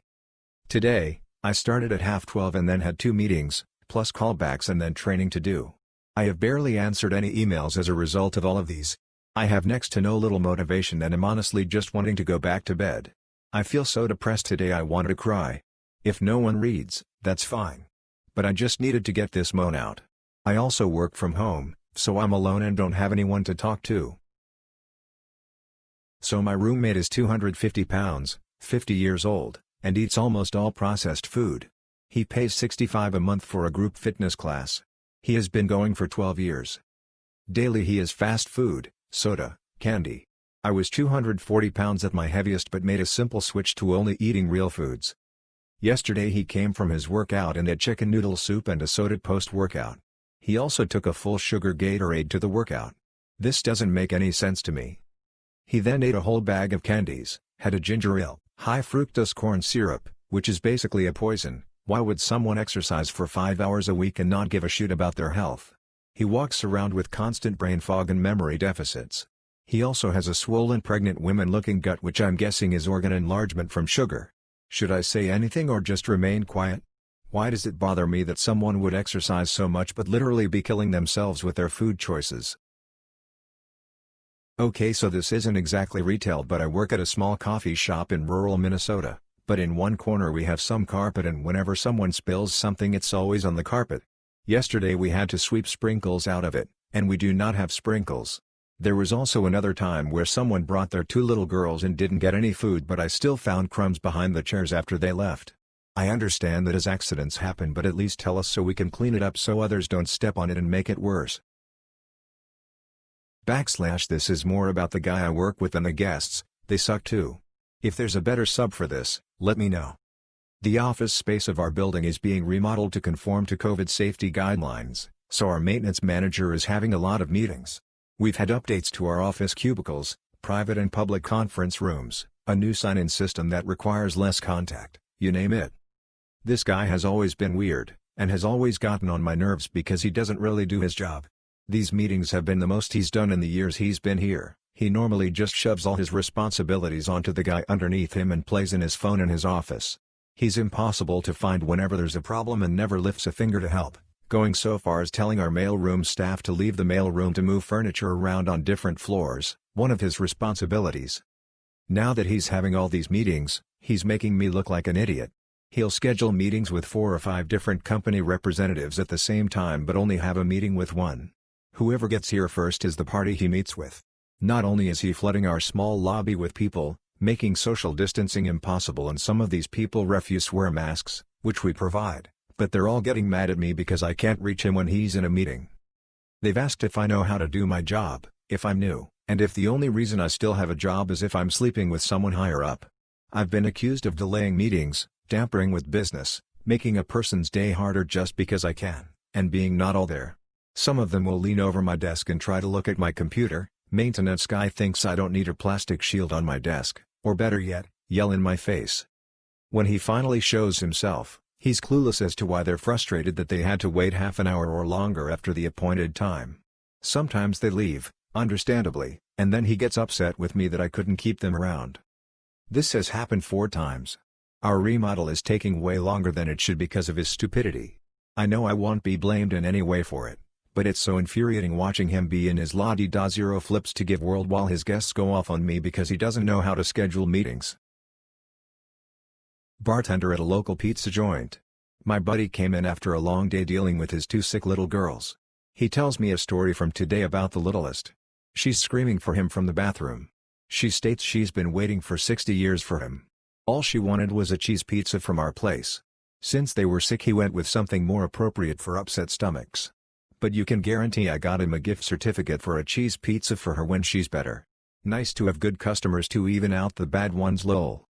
Today, I started at 12:30 and then had 2 meetings, plus callbacks and then training to do. I have barely answered any emails as a result of all of these. I have next to no little motivation and am honestly just wanting to go back to bed. I feel so depressed today I wanted to cry. If no one reads, that's fine. But I just needed to get this moan out. I also work from home, so I'm alone and don't have anyone to talk to. So my roommate is 250 pounds, 50 years old, and eats almost all processed food. He pays $65 a month for a group fitness class. He has been going for 12 years. Daily he has fast food, soda, candy. I was 240 pounds at my heaviest but made a simple switch to only eating real foods. Yesterday he came from his workout and had chicken noodle soup and a soda post-workout. He also took a full sugar Gatorade to the workout. This doesn't make any sense to me. He then ate a whole bag of candies, had a ginger ale, high fructose corn syrup, which is basically a poison. Why would someone exercise for 5 hours a week and not give a shit about their health? He walks around with constant brain fog and memory deficits. He also has a swollen pregnant woman-looking gut, which I'm guessing is organ enlargement from sugar. Should I say anything or just remain quiet? Why does it bother me that someone would exercise so much but literally be killing themselves with their food choices? Okay, so this isn't exactly retail, but I work at a small coffee shop in rural Minnesota, but in one corner we have some carpet and whenever someone spills something it's always on the carpet. Yesterday we had to sweep sprinkles out of it, and we do not have sprinkles. There was also another time where someone brought their 2 little girls and didn't get any food, but I still found crumbs behind the chairs after they left. I understand that as accidents happen, but at least tell us so we can clean it up so others don't step on it and make it worse. This is more about the guy I work with than the guests, they suck too. If there's a better sub for this, let me know. The office space of our building is being remodeled to conform to COVID safety guidelines, so our maintenance manager is having a lot of meetings. We've had updates to our office cubicles, private and public conference rooms, a new sign-in system that requires less contact, you name it. This guy has always been weird, and has always gotten on my nerves because he doesn't really do his job. These meetings have been the most he's done in the years he's been here. He normally just shoves all his responsibilities onto the guy underneath him and plays in his phone in his office. He's impossible to find whenever there's a problem and never lifts a finger to help, going so far as telling our mailroom staff to leave the mailroom to move furniture around on different floors, one of his responsibilities. Now that he's having all these meetings, he's making me look like an idiot. He'll schedule meetings with 4 or 5 different company representatives at the same time but only have a meeting with one. Whoever gets here first is the party he meets with. Not only is he flooding our small lobby with people, making social distancing impossible, and some of these people refuse to wear masks, which we provide, but they're all getting mad at me because I can't reach him when he's in a meeting. They've asked if I know how to do my job, if I'm new, and if the only reason I still have a job is if I'm sleeping with someone higher up. I've been accused of delaying meetings, tampering with business, making a person's day harder just because I can, and being not all there. Some of them will lean over my desk and try to look at my computer. Maintenance guy thinks I don't need a plastic shield on my desk, or better yet, yell in my face. When he finally shows himself, he's clueless as to why they're frustrated that they had to wait half an hour or longer after the appointed time. Sometimes they leave, understandably, and then he gets upset with me that I couldn't keep them around. This has happened 4 times. Our remodel is taking way longer than it should because of his stupidity. I know I won't be blamed in any way for it, but it's so infuriating watching him be in his la-di-da-zero flips to give world while his guests go off on me because he doesn't know how to schedule meetings. Bartender at a local pizza joint. My buddy came in after a long day dealing with his 2 sick little girls. He tells me a story from today about the littlest. She's screaming for him from the bathroom. She states she's been waiting for 60 years for him. All she wanted was a cheese pizza from our place. Since they were sick, he went with something more appropriate for upset stomachs. But you can guarantee I got him a gift certificate for a cheese pizza for her when she's better. Nice to have good customers to even out the bad ones, lol.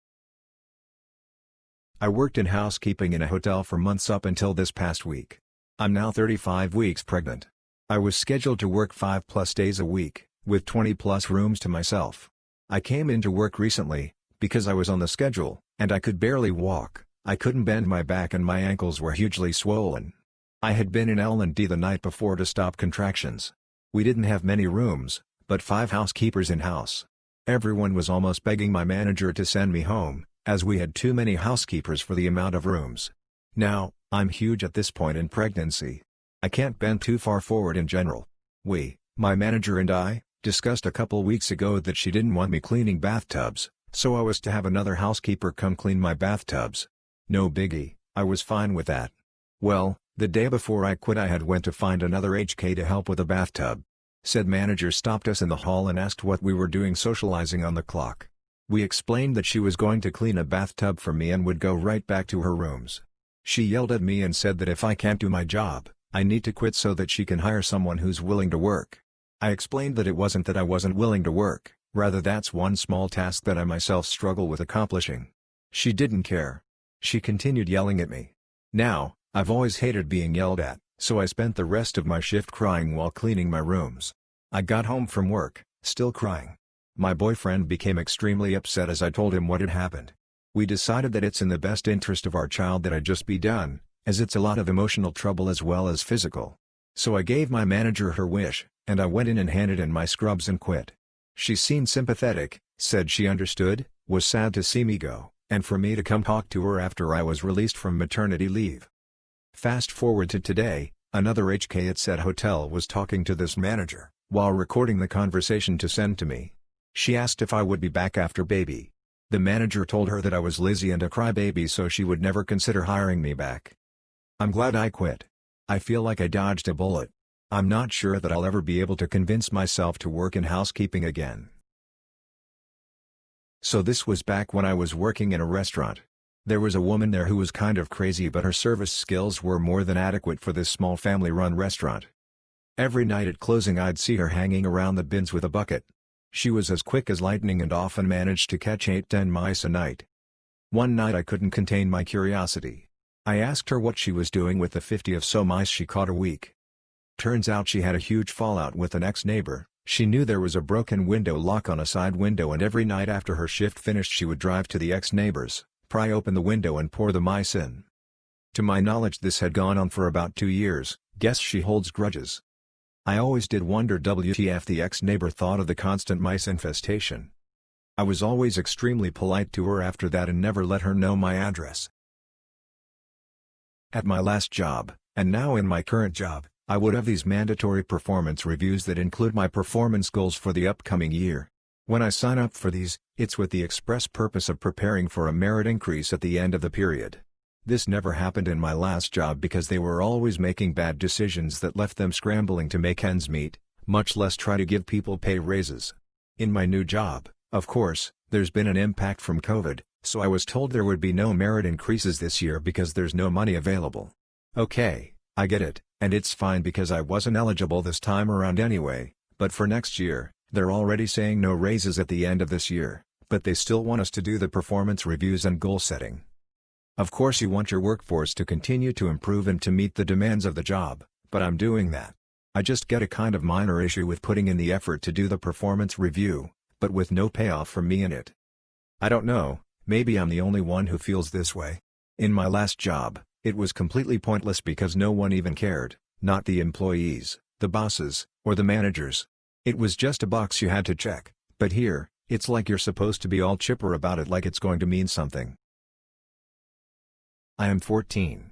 I worked in housekeeping in a hotel for months up until this past week. I'm now 35 weeks pregnant. I was scheduled to work 5+ days a week, with 20+ rooms to myself. I came into work recently, because I was on the schedule, and I could barely walk. I couldn't bend my back and my ankles were hugely swollen. I had been in L&D the night before to stop contractions. We didn't have many rooms, but 5 housekeepers in-house. Everyone was almost begging my manager to send me home, as we had too many housekeepers for the amount of rooms. Now, I'm huge at this point in pregnancy. I can't bend too far forward in general. My manager and I, discussed a couple weeks ago that she didn't want me cleaning bathtubs, so I was to have another housekeeper come clean my bathtubs. No biggie, I was fine with that. Well, the day before I quit I had went to find another HK to help with a bathtub. Said manager stopped us in the hall and asked what we were doing socializing on the clock. We explained that she was going to clean a bathtub for me and would go right back to her rooms. She yelled at me and said that if I can't do my job, I need to quit so that she can hire someone who's willing to work. I explained that it wasn't that I wasn't willing to work, rather that's one small task that I myself struggle with accomplishing. She didn't care. She continued yelling at me. Now, I've always hated being yelled at, so I spent the rest of my shift crying while cleaning my rooms. I got home from work, still crying. My boyfriend became extremely upset as I told him what had happened. We decided that it's in the best interest of our child that I just be done, as it's a lot of emotional trouble as well as physical. So I gave my manager her wish, and I went in and handed in my scrubs and quit. She seemed sympathetic, said she understood, was sad to see me go, and for me to come talk to her after I was released from maternity leave. Fast forward to today, another HK at said hotel was talking to this manager, while recording the conversation to send to me. She asked if I would be back after baby. The manager told her that I was lazy and a crybaby so she would never consider hiring me back. I'm glad I quit. I feel like I dodged a bullet. I'm not sure that I'll ever be able to convince myself to work in housekeeping again. So this was back when I was working in a restaurant. There was a woman there who was kind of crazy, but her service skills were more than adequate for this small family-run restaurant. Every night at closing I'd see her hanging around the bins with a bucket. She was as quick as lightning and often managed to catch 8-10 mice a night. One night I couldn't contain my curiosity. I asked her what she was doing with the 50 or so mice she caught a week. Turns out she had a huge fallout with an ex-neighbor. She knew there was a broken window lock on a side window, and every night after her shift finished she would drive to the ex-neighbor's, pry open the window and pour the mice in. To my knowledge this had gone on for about 2 years. Guess she holds grudges. I always did wonder WTF the ex-neighbor thought of the constant mice infestation. I was always extremely polite to her after that and never let her know my address. At my last job, and now in my current job, I would have these mandatory performance reviews that include my performance goals for the upcoming year. When I sign up for these, it's with the express purpose of preparing for a merit increase at the end of the period. This never happened in my last job because they were always making bad decisions that left them scrambling to make ends meet, much less try to give people pay raises. In my new job, of course, there's been an impact from COVID, so I was told there would be no merit increases this year because there's no money available. Okay, I get it, and it's fine because I wasn't eligible this time around anyway, but for next year, they're already saying no raises at the end of this year, but they still want us to do the performance reviews and goal setting. Of course you want your workforce to continue to improve and to meet the demands of the job, but I'm doing that. I just get a kind of minor issue with putting in the effort to do the performance review, but with no payoff from me in it. I don't know, maybe I'm the only one who feels this way. In my last job, it was completely pointless because no one even cared, not the employees, the bosses, or the managers. It was just a box you had to check, but here, it's like you're supposed to be all chipper about it like it's going to mean something. I am 14.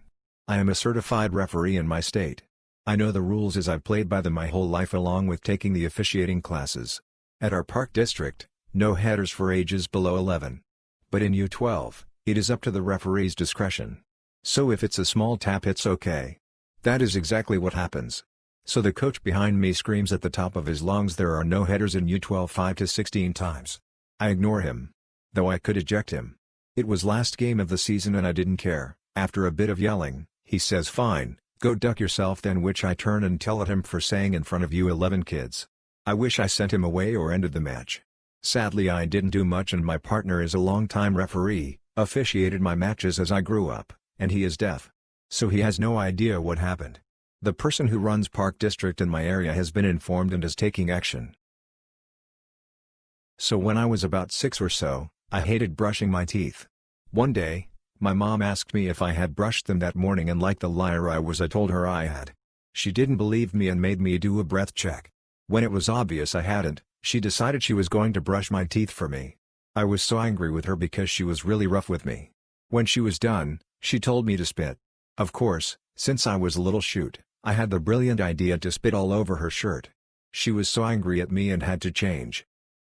I am a certified referee in my state. I know the rules as I've played by them my whole life along with taking the officiating classes. At our park district, no headers for ages below 11. But in U12, it is up to the referee's discretion. So if it's a small tap it's okay. That is exactly what happens. So the coach behind me screams at the top of his lungs there are no headers in U12 5 to 16 times. I ignore him. Though I could eject him. It was last game of the season and I didn't care. After a bit of yelling, he says fine, go duck yourself then, which I turn and tell at him for saying in front of you 11 kids. I wish I sent him away or ended the match. Sadly I didn't do much and my partner is a longtime referee, officiated my matches as I grew up, and he is deaf. So he has no idea what happened. The person who runs Park District in my area has been informed and is taking action. So when I was about 6 or so, I hated brushing my teeth. One day, my mom asked me if I had brushed them that morning and like the liar I was I told her I had. She didn't believe me and made me do a breath check. When it was obvious I hadn't, she decided she was going to brush my teeth for me. I was so angry with her because she was really rough with me. When she was done, she told me to spit. Of course, since I was a little shoot, I had the brilliant idea to spit all over her shirt. She was so angry at me and had to change.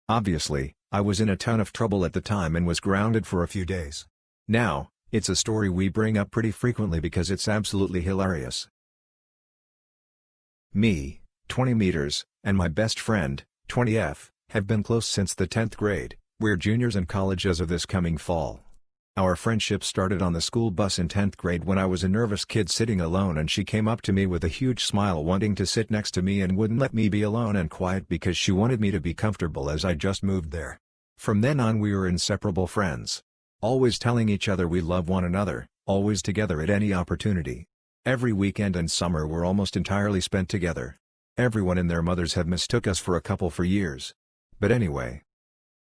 Obviously, I was in a ton of trouble at the time and was grounded for a few days. Now, it's a story we bring up pretty frequently because it's absolutely hilarious. Me, 20 meters, and my best friend, 20F, have been close since the 10th grade. We're juniors in college as of this coming fall. Our friendship started on the school bus in 10th grade when I was a nervous kid sitting alone and she came up to me with a huge smile wanting to sit next to me and wouldn't let me be alone and quiet because she wanted me to be comfortable as I just moved there. From then on we were inseparable friends. Always telling each other we love one another, always together at any opportunity. Every weekend and summer were almost entirely spent together. Everyone and their mothers have mistook us for a couple for years. But anyway.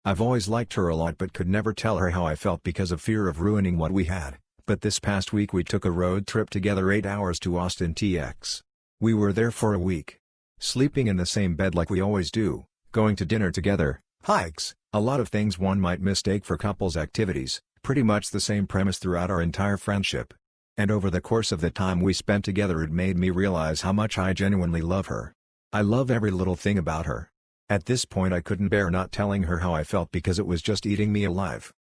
I've always liked her a lot but could never tell her how I felt because of fear of ruining what we had, but this past week we took a road trip together 8 hours to Austin, TX. We were there for a week. Sleeping in the same bed like we always do, going to dinner together, hikes, a lot of things one might mistake for couples activities, pretty much the same premise throughout our entire friendship. And over the course of the time we spent together it made me realize how much I genuinely love her. I love every little thing about her. At this point I couldn't bear not telling her how I felt because it was just eating me alive.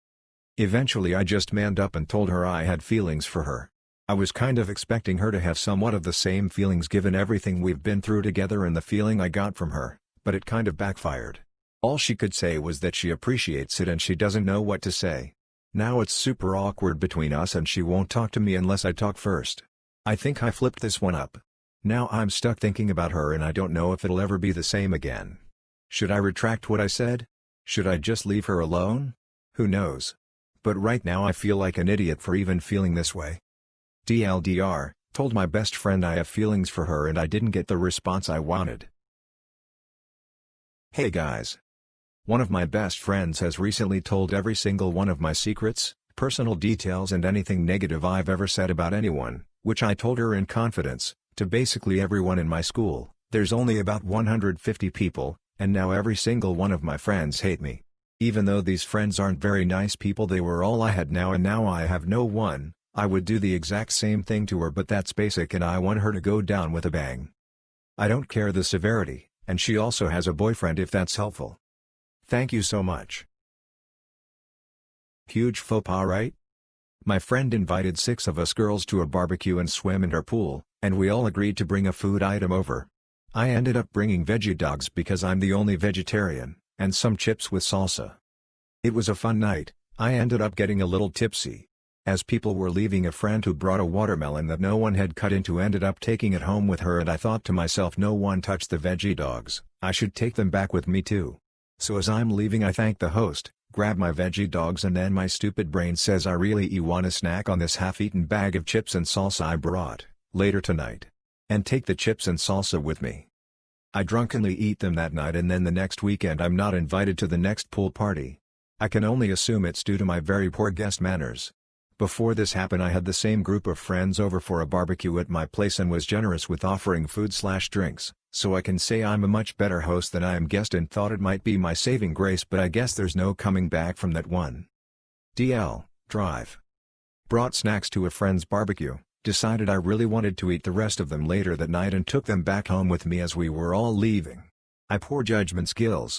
Eventually I just manned up and told her I had feelings for her. I was kind of expecting her to have somewhat of the same feelings given everything we've been through together and the feeling I got from her, but it kind of backfired. All she could say was that she appreciates it and she doesn't know what to say. Now it's super awkward between us and she won't talk to me unless I talk first. I think I flipped this one up. Now I'm stuck thinking about her and I don't know if it'll ever be the same again. Should I retract what I said? Should I just leave her alone? Who knows? But right now I feel like an idiot for even feeling this way. TLDR, told my best friend I have feelings for her and I didn't get the response I wanted. Hey guys. One of my best friends has recently told every single one of my secrets, personal details and anything negative I've ever said about anyone, which I told her in confidence, to basically everyone in my school. There's only about 150 people. And now every single one of my friends hate me. Even though these friends aren't very nice people they were all I had now and now I have no one, I would do the exact same thing to her but that's basic and I want her to go down with a bang. I don't care the severity, and she also has a boyfriend if that's helpful. Thank you so much. Huge faux pas, right? My friend invited 6 of us girls to a barbecue and swim in her pool, and we all agreed to bring a food item over. I ended up bringing veggie dogs because I'm the only vegetarian, and some chips with salsa. It was a fun night. I ended up getting a little tipsy. As people were leaving a friend who brought a watermelon that no one had cut into ended up taking it home with her and I thought to myself no one touched the veggie dogs, I should take them back with me too. So as I'm leaving I thank the host, grab my veggie dogs and then my stupid brain says I really wanna snack on this half-eaten bag of chips and salsa I brought, later tonight. And take the chips and salsa with me. I drunkenly eat them that night and then the next weekend I'm not invited to the next pool party. I can only assume it's due to my very poor guest manners. Before this happened I had the same group of friends over for a barbecue at my place and was generous with offering food/drinks, so I can say I'm a much better host than I am guest and thought it might be my saving grace, but I guess there's no coming back from that one. DL, drive. Brought snacks to a friend's barbecue, decided I really wanted to eat the rest of them later that night and took them back home with me as we were all leaving. I poor judgment skills,